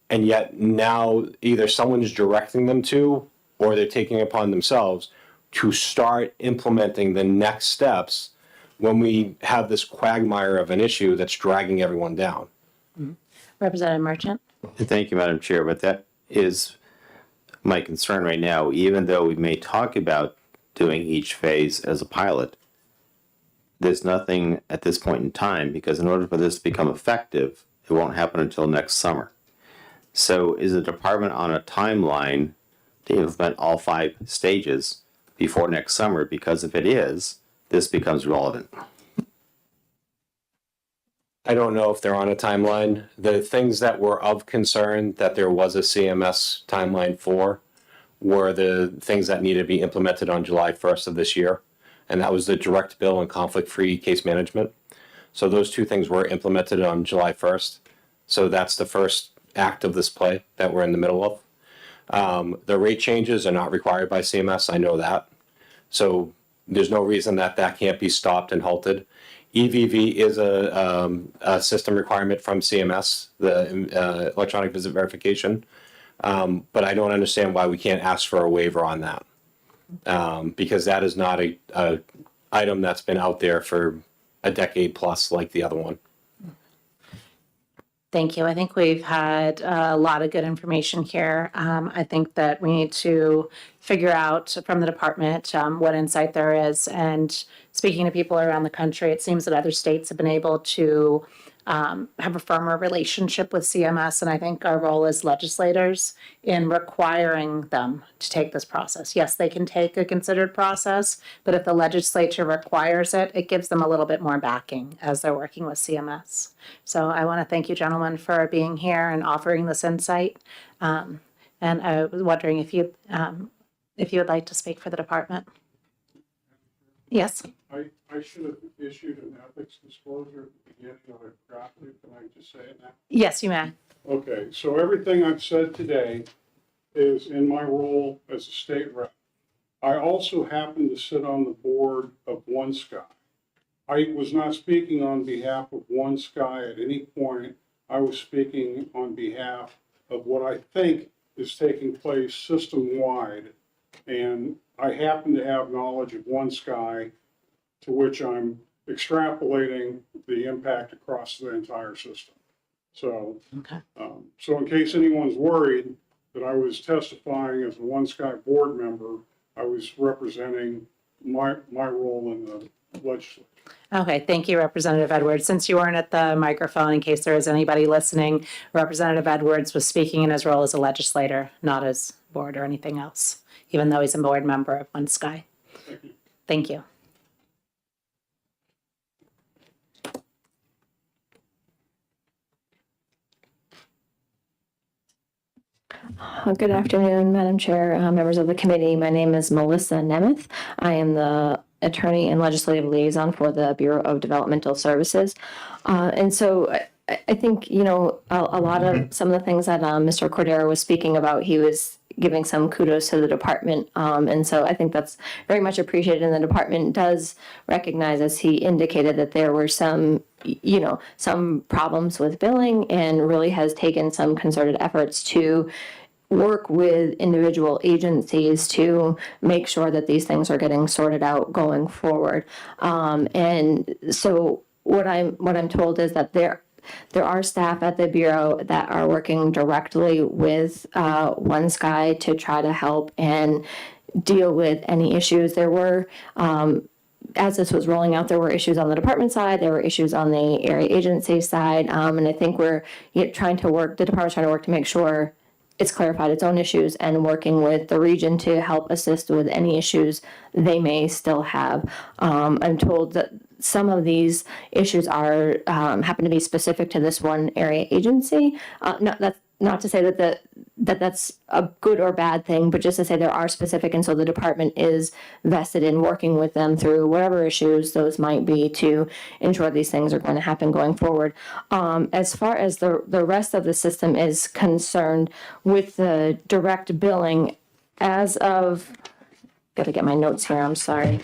And yet now either someone's directing them to, or they're taking it upon themselves to start implementing the next steps when we have this quagmire of an issue that's dragging everyone down. Representative Merchant? Thank you, Madam Chair, but that is my concern right now. Even though we may talk about doing each phase as a pilot, there's nothing at this point in time, because in order for this to become effective, it won't happen until next summer. So is the department on a timeline to implement all 5 stages before next summer? Because if it is, this becomes relevant. I don't know if they're on a timeline. The things that were of concern that there was a CMS timeline for were the things that needed to be implemented on July 1st of this year. And that was the direct bill and conflict-free case management. So those 2 things were implemented on July 1st. So that's the first act of this play that we're in the middle of. The rate changes are not required by CMS. I know that. So there's no reason that that can't be stopped and halted. EVV is a system requirement from CMS, the electronic visit verification. But I don't understand why we can't ask for a waiver on that. Because that is not a item that's been out there for a decade plus like the other one. Thank you. I think we've had a lot of good information here. I think that we need to figure out from the department what insight there is. And speaking to people around the country, it seems that other states have been able to have a firmer relationship with CMS. And I think our role as legislators in requiring them to take this process. Yes, they can take a considered process, but if the legislature requires it, it gives them a little bit more backing as they're working with CMS. So I want to thank you, gentlemen, for being here and offering this insight. And I was wondering if you would like to speak for the department. Yes. I should have issued an ethics disclosure at the beginning of it properly. Can I just say it now? Yes, you may. Okay, so everything I've said today is in my role as a state rep. I also happen to sit on the board of One Sky. I was not speaking on behalf of One Sky at any point. I was speaking on behalf of what I think is taking place system-wide. And I happen to have knowledge of One Sky, to which I'm extrapolating the impact across the entire system. So, Okay. So in case anyone's worried that I was testifying as a One Sky board member, I was representing my role in the legislature. Okay, thank you, Representative Edwards. Since you weren't at the microphone, in case there is anybody listening, Representative Edwards was speaking in his role as a legislator, not as board or anything else, even though he's a board member of One Sky. Thank you. Thank you. Good afternoon, Madam Chair, members of the committee. My name is Melissa Nemeth. I am the attorney and legislative liaison for the Bureau of Developmental Services. And so I think, you know, a lot of some of the things that Mr. Cordero was speaking about, he was giving some kudos to the department. And so I think that's very much appreciated. And the department does recognize, as he indicated, that there were some, you know, some problems with billing, and really has taken some concerted efforts to work with individual agencies to make sure that these things are getting sorted out going forward. And so what I'm told is that there are staff at the Bureau that are working directly with One Sky to try to help and deal with any issues. There were, as this was rolling out, there were issues on the department side, there were issues on the area agency side, and I think the department's trying to work to make sure it's clarified its own issues and working with the region to help assist with any issues they may still have. I'm told that some of these issues are happen to be specific to this one area agency. Not to say that that's a good or bad thing, but just to say there are specific, and so the department is vested in working with them through whatever issues those might be to ensure these things are going to happen going forward. As far as the rest of the system is concerned, with the direct billing, as of, gotta get my notes here, I'm sorry.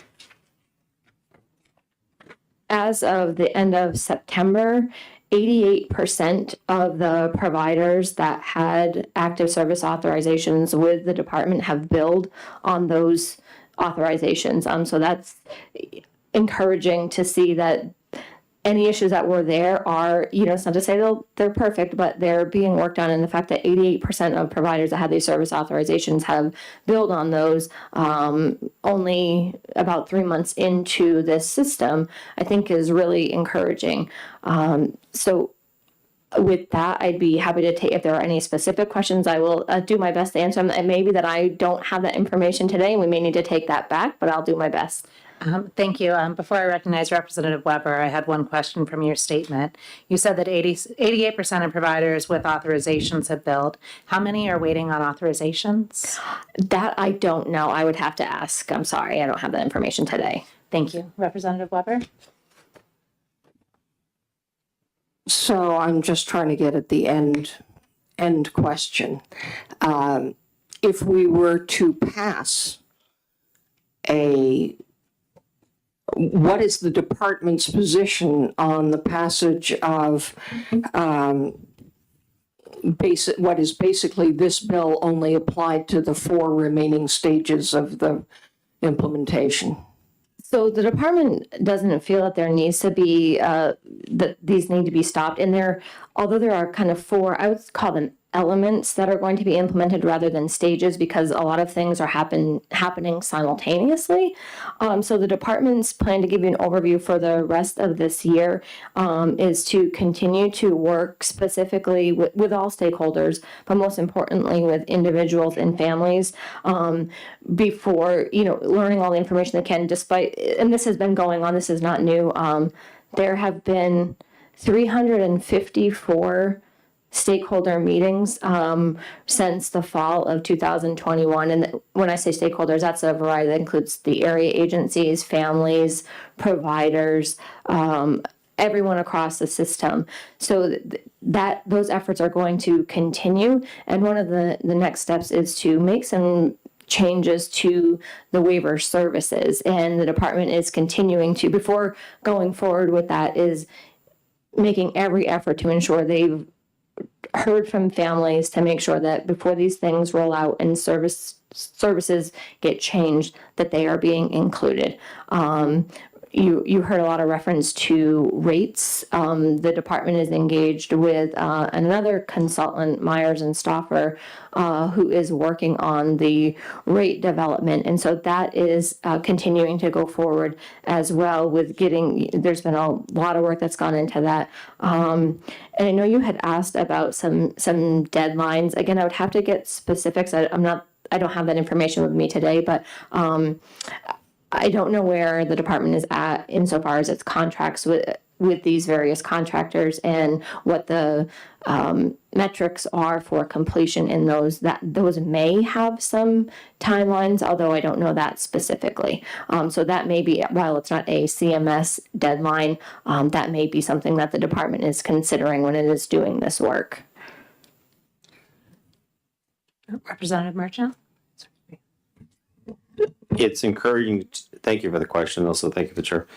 As of the end of September, 88% of the providers that had active service authorizations with the department have billed on those authorizations. So that's encouraging to see that any issues that were there are, it's not to say they're perfect, but they're being worked on. And the fact that 88% of providers that had these service authorizations have billed on those only about 3 months into this system, I think is really encouraging. So with that, I'd be happy to take, if there are any specific questions, I will do my best to answer them. And maybe that I don't have that information today, and we may need to take that back, but I'll do my best. Thank you. Before I recognize Representative Weber, I had one question from your statement. You said that 88% of providers with authorizations have billed. How many are waiting on authorizations? That I don't know. I would have to ask. I'm sorry. I don't have that information today. Thank you. Representative Weber? So I'm just trying to get at the end question. If we were to pass what is the department's position on the passage of what is basically this bill only applied to the 4 remaining stages of the implementation? So the department doesn't feel that there needs to be, that these need to be stopped. And although there are kind of 4, I would call them elements that are going to be implemented rather than stages, because a lot of things are happening simultaneously. So the department's plan, to give you an overview for the rest of this year, is to continue to work specifically with all stakeholders, but most importantly with individuals and families, before, learning all the information they can, and this has been going on, this is not new. There have been 354 stakeholder meetings since the fall of 2021. And when I say stakeholders, that's a variety that includes the area agencies, families, providers, everyone across the system. So those efforts are going to continue. And one of the next steps is to make some changes to the waiver services. And the department is continuing to, before going forward with that, is making every effort to ensure they've heard from families to make sure that before these things roll out and services get changed, that they are being included. You heard a lot of reference to rates. The department is engaged with another consultant, Myers and Stauffer, who is working on the rate development. And so that is continuing to go forward as well with there's been a lot of work that's gone into that. And I know you had asked about some deadlines. Again, I would have to get specifics. I don't have that information with me today, but I don't know where the department is at insofar as its contracts with these various contractors and what the metrics are for completion in those. Those may have some timelines, although I don't know that specifically. So that may be, while it's not a CMS deadline, that may be something that the department is considering when it is doing this work. Representative Merchant? It's encouraging, thank you for the question, also thank you for the chair.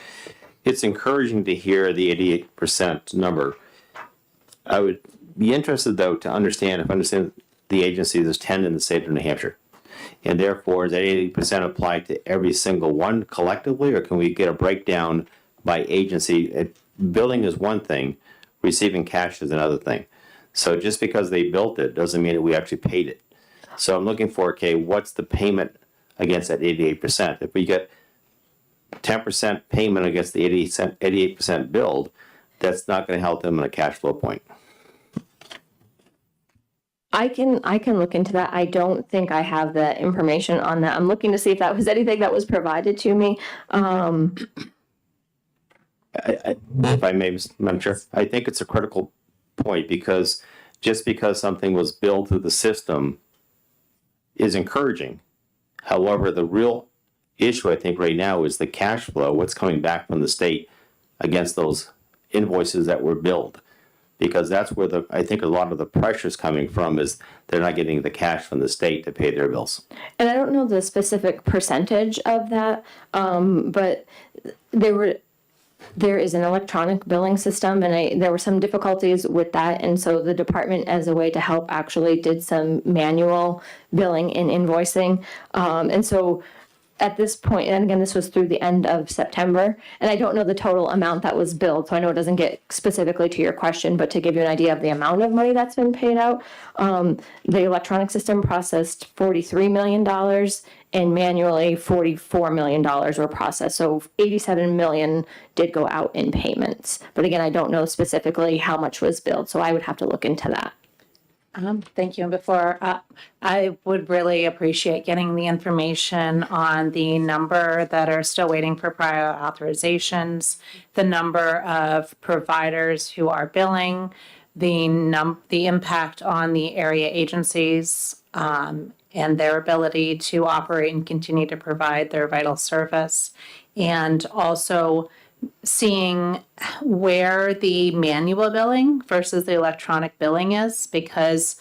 It's encouraging to hear the 88% number. I would be interested, though, to understand the agency, there's 10 in the state of New Hampshire. And therefore, is that 80% apply to every single one collectively, or can we get a breakdown by agency? Billing is one thing, receiving cash is another thing. So just because they built it doesn't mean that we actually paid it. So I'm looking for, okay, what's the payment against that 88%? If we get 10% payment against the 88% billed, that's not going to help them in a cash flow point. I can look into that. I don't think I have the information on that. I'm looking to see if that was anything that was provided to me. If I may, Madam Chair, I think it's a critical point, because just because something was billed through the system is encouraging. However, the real issue, I think, right now is the cash flow, what's coming back from the state against those invoices that were billed. Because that's where I think a lot of the pressure is coming from, is they're not getting the cash from the state to pay their bills. And I don't know the specific percentage of that, but there were There is an electronic billing system, and there were some difficulties with that. And so the department, as a way to help, actually did some manual billing and invoicing. And so at this point, and again, this was through the end of September, and I don't know the total amount that was billed, so I know it doesn't get specifically to your question, but to give you an idea of the amount of money that's been paid out, the electronic system processed $43 million, and manually $44 million were processed. So $87 million did go out in payments. But again, I don't know specifically how much was billed, so I would have to look into that. Thank you. And before, I would really appreciate getting the information on the number that are still waiting for prior authorizations, the number of providers who are billing, the impact on the area agencies, and their ability to operate and continue to provide their vital service, and also seeing where the manual billing versus the electronic billing is, because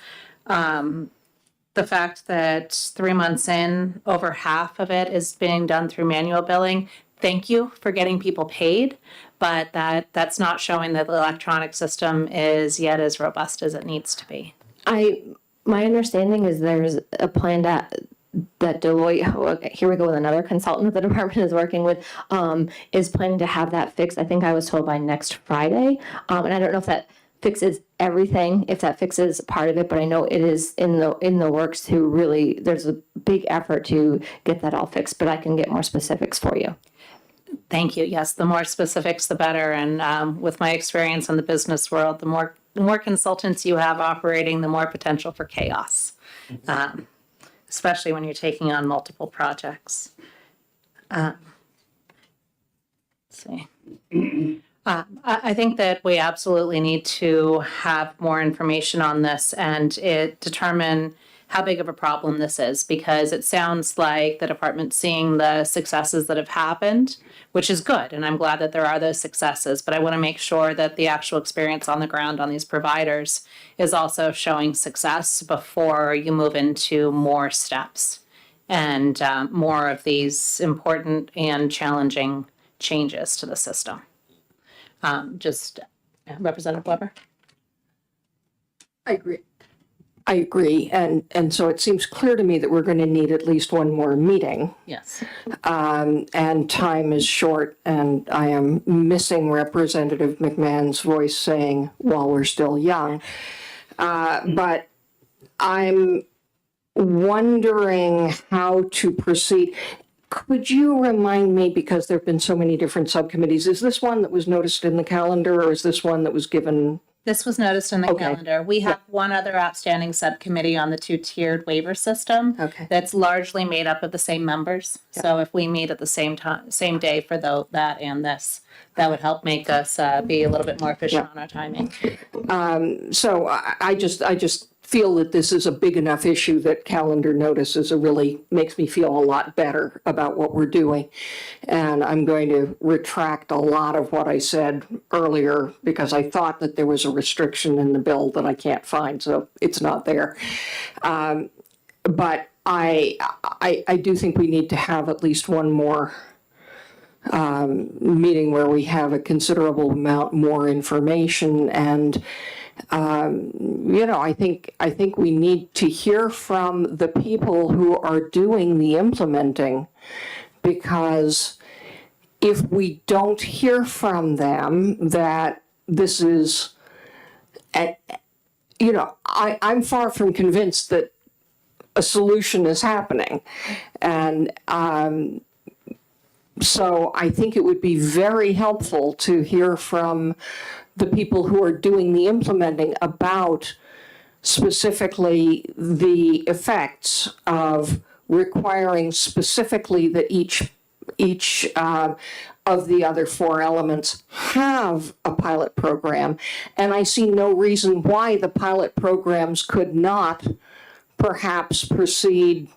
the fact that 3 months in, over half of it is being done through manual billing. Thank you for getting people paid, but that's not showing that the electronic system is yet as robust as it needs to be. My understanding is there's a plan that Deloitte, here we go with another consultant that the department is working with, is planning to have that fixed. I think I was told by next Friday. And I don't know if that fixes everything, if that fixes part of it, but I know it is in the works to really, there's a big effort to get that all fixed, but I can get more specifics for you. Thank you. Yes, the more specifics, the better. And with my experience in the business world, the more consultants you have operating, the more potential for chaos. Especially when you're taking on multiple projects. Let's see. I think that we absolutely need to have more information on this and determine how big of a problem this is, because it sounds like the department's seeing the successes that have happened, which is good, and I'm glad that there are those successes, but I want to make sure that the actual experience on the ground on these providers is also showing success before you move into more steps and more of these important and challenging changes to the system. Representative Weber? I agree. And so it seems clear to me that we're going to need at least one more meeting. Yes. And time is short, and I am missing Representative McMahon's voice saying, while we're still young. But I'm wondering how to proceed. Could you remind me, because there have been so many different subcommittees, is this one that was noticed in the calendar, or is this one that was given? This was noticed in the Okay. calendar. We have one other outstanding subcommittee on the two-tiered waiver system. Okay. That's largely made up of the same members. So if we meet at the same time, same day for that and this, that would help make us be a little bit more efficient on our timing. So I just feel that this is a big enough issue that calendar notice makes me feel a lot better about what we're doing. And I'm going to retract a lot of what I said earlier, because I thought that there was a restriction in the bill that I can't find, so it's not there. But I do think we need to have at least one more meeting where we have a considerable amount more information. And I think we need to hear from the people who are doing the implementing, because if we don't hear from them that this is, I'm far from convinced that a solution is happening. And so I think it would be very helpful to hear from the people who are doing the implementing about specifically the effects of requiring specifically that each of the other four elements have a pilot program. And I see no reason why the pilot programs could not perhaps proceed.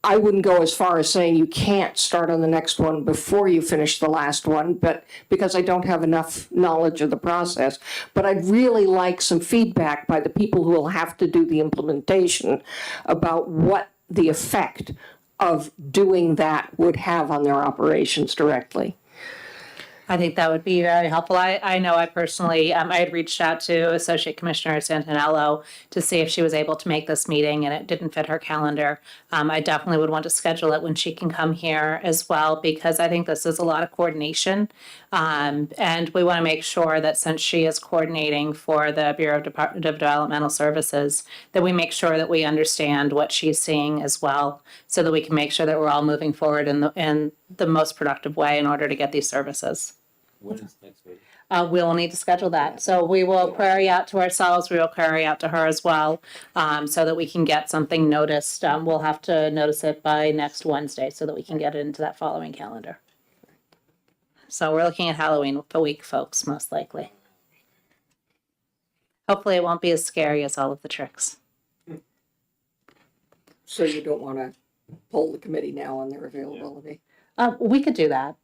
I wouldn't go as far as saying you can't start on the next one before you finish the last one, but because I don't have enough knowledge of the process. But I'd really like some feedback by the people who will have to do the implementation about what the effect of doing that would have on their operations directly. I think that would be very helpful. I know I personally, I had reached out to Associate Commissioner Santinello to see if she was able to make this meeting, and it didn't fit her calendar. I definitely would want to schedule it when she can come here as well, because I think this is a lot of coordination. And we want to make sure that since she is coordinating for the Bureau of Developmental Services, that we make sure that we understand what she's seeing as well, so that we can make sure that we're all moving forward in the most productive way in order to get these services. When is next meeting? We'll need to schedule that. So we will query out to ourselves, we will query out to her as well, so that we can get something noticed. We'll have to notice it by next Wednesday so that we can get it into that following calendar. So we're looking at Halloween week, folks, most likely. Hopefully it won't be as scary as all of the tricks. So you don't want to poll the committee now on their availability? We could do that.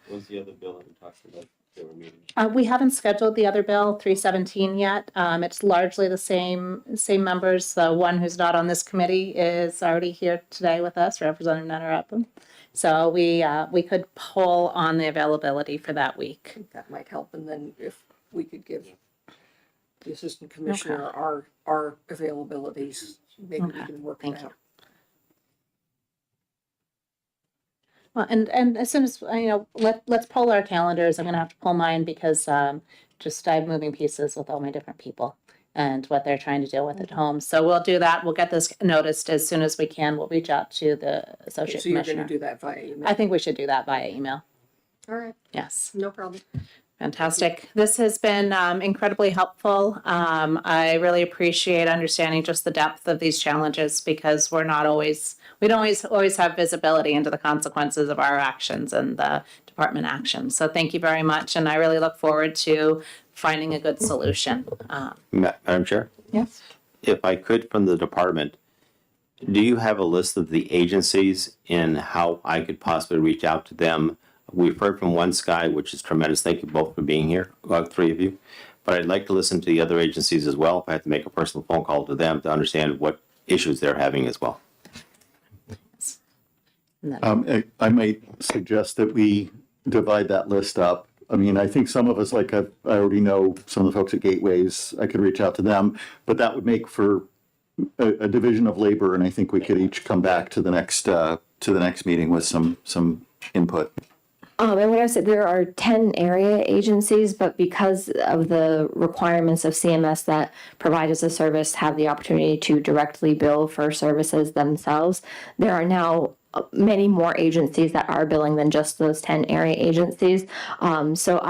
What's the other bill that we talked about? They were meeting. We haven't scheduled the other bill, 317 yet. It's largely the same members. The one who's not on this committee is already here today with us, Representative Nutter-Upham. So we could poll on the availability for that week. That might help, and then if we could give the assistant commissioner our availabilities, maybe we can work it Thank you. out. Well, and as soon as, let's poll our calendars. I'm gonna have to pull mine because just I have moving pieces with all my different people and what they're trying to deal with at home. So we'll do that. We'll get this noticed as soon as we can. We'll reach out to the associate So you're commissioner. going to do that via email? I think we should do that via email. All right, Yes. no problem. Fantastic. This has been incredibly helpful. I really appreciate understanding just the depth of these challenges, because we don't always have visibility into the consequences of our actions and the department actions. So thank you very much, and I really look forward to finding a good solution. Madam Chair? Yes. If I could, from the department, do you have a list of the agencies and how I could possibly reach out to them? We've heard from One Sky, which is tremendous. Thank you both for being here, three of you. But I'd like to listen to the other agencies as well. If I have to make a personal phone call to them to understand what issues they're having as well. I might suggest that we divide that list up. I mean, I think some of us, like I already know some of the folks at Gateways, I could reach out to them, but that would make for a division of labor, and I think we could each come back to the next meeting with some input. And what I said, there are 10 area agencies, but because of the requirements of CMS that providers of service have the opportunity to directly bill for services themselves, there are now many more agencies that are billing than just those 10 area agencies. So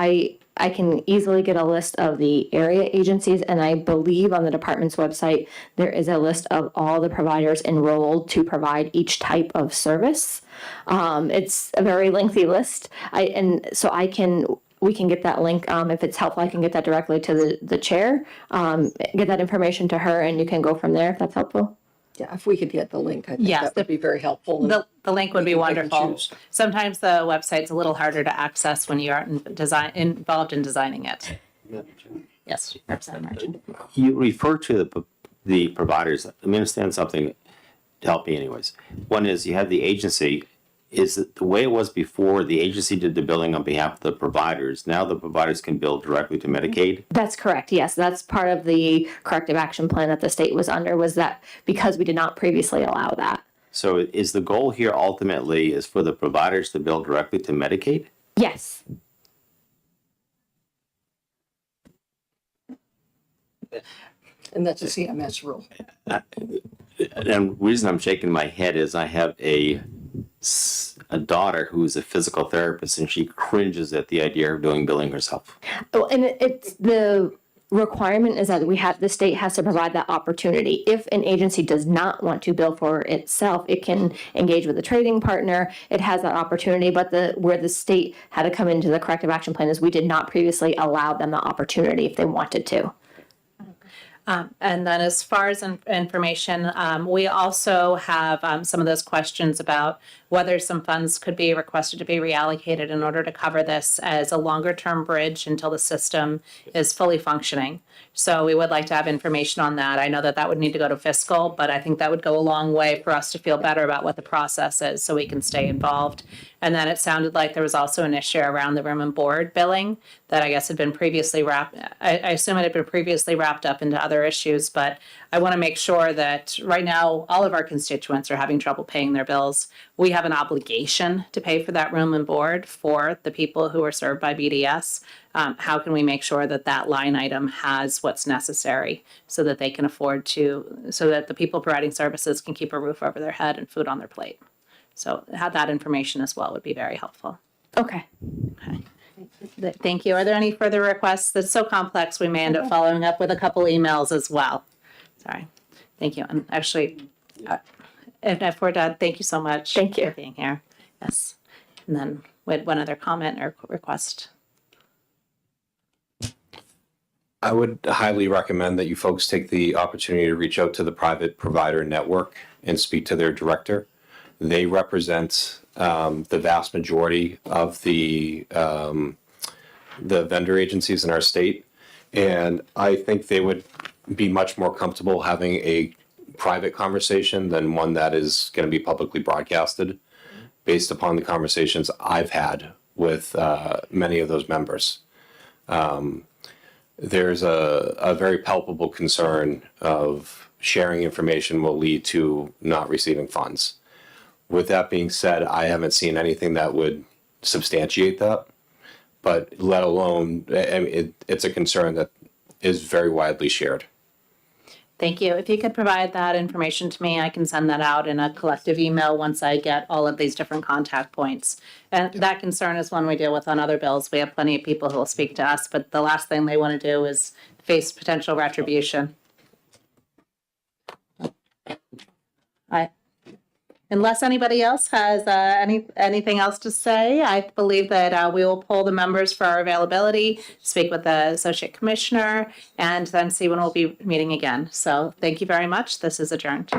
I can easily get a list of the area agencies, and I believe on the department's website, there is a list of all the providers enrolled to provide each type of service. It's a very lengthy list. We can get that link. If it's helpful, I can get that directly to the chair, get that information to her, and you can go from there if that's helpful. Yeah, if we could get the link, I think Yes, that would be very helpful. The link would be We can pick and wonderful. choose. Sometimes the website's a little harder to access when you aren't involved in designing it. Yes, Representative Martin. You refer to the providers. Let me understand something to help me anyways. One is you have the agency. Is it the way it was before? The agency did the billing on behalf of the providers. Now the providers can bill directly to Medicaid. That's correct. Yes, that's part of the corrective action plan that the state was under, was that because we did not previously allow that. So is the goal here ultimately is for the providers to bill directly to Medicaid? Yes. And that's a CMS rule. And the reason I'm shaking my head is I have a daughter who's a physical therapist, and she cringes at the idea of doing billing herself. Oh, and it's the requirement is that the state has to provide that opportunity. If an agency does not want to bill for itself, it can engage with a trading partner. It has that opportunity, but where the state had to come into the corrective action plan is we did not previously allow them the opportunity if they wanted to. And then as far as information, we also have some of those questions about whether some funds could be requested to be reallocated in order to cover this as a longer-term bridge until the system is fully functioning. So we would like to have information on that. I know that that would need to go to fiscal, but I think that would go a long way for us to feel better about what the process is so we can stay involved. And then it sounded like there was also an issue around the room and board billing that I guess had been previously wrapped. I assume it had been previously wrapped up into other issues, but I want to make sure that right now all of our constituents are having trouble paying their bills. We have an obligation to pay for that room and board for the people who are served by BDS. How can we make sure that that line item has what's necessary so that they can afford to, so that the people providing services can keep a roof over their head and food on their plate? So have that information as well would be very helpful. Okay. Thank you. Are there any further requests? That's so complex, we may end up following up with a couple emails as well. Sorry. Thank you. And actually, if we're done, thank you so much. Thank you. For being here. Yes. And then with one other comment or request. I would highly recommend that you folks take the opportunity to reach out to the private provider network and speak to their director. They represent the vast majority of the vendor agencies in our state. And I think they would be much more comfortable having a private conversation than one that is going to be publicly broadcasted based upon the conversations I've had with many of those members. There's a very palpable concern of sharing information will lead to not receiving funds. With that being said, I haven't seen anything that would substantiate that, but let alone, I mean, it's a concern that is very widely shared. Thank you. If you could provide that information to me, I can send that out in a collective email once I get all of these different contact points. And that concern is one we deal with on other bills. We have plenty of people who will speak to us, but the last thing they want to do is face potential retribution. Unless anybody else has anything else to say, I believe that we will poll the members for our availability, speak with the associate commissioner, and then see when we'll be meeting again. So thank you very much. This is adjourned.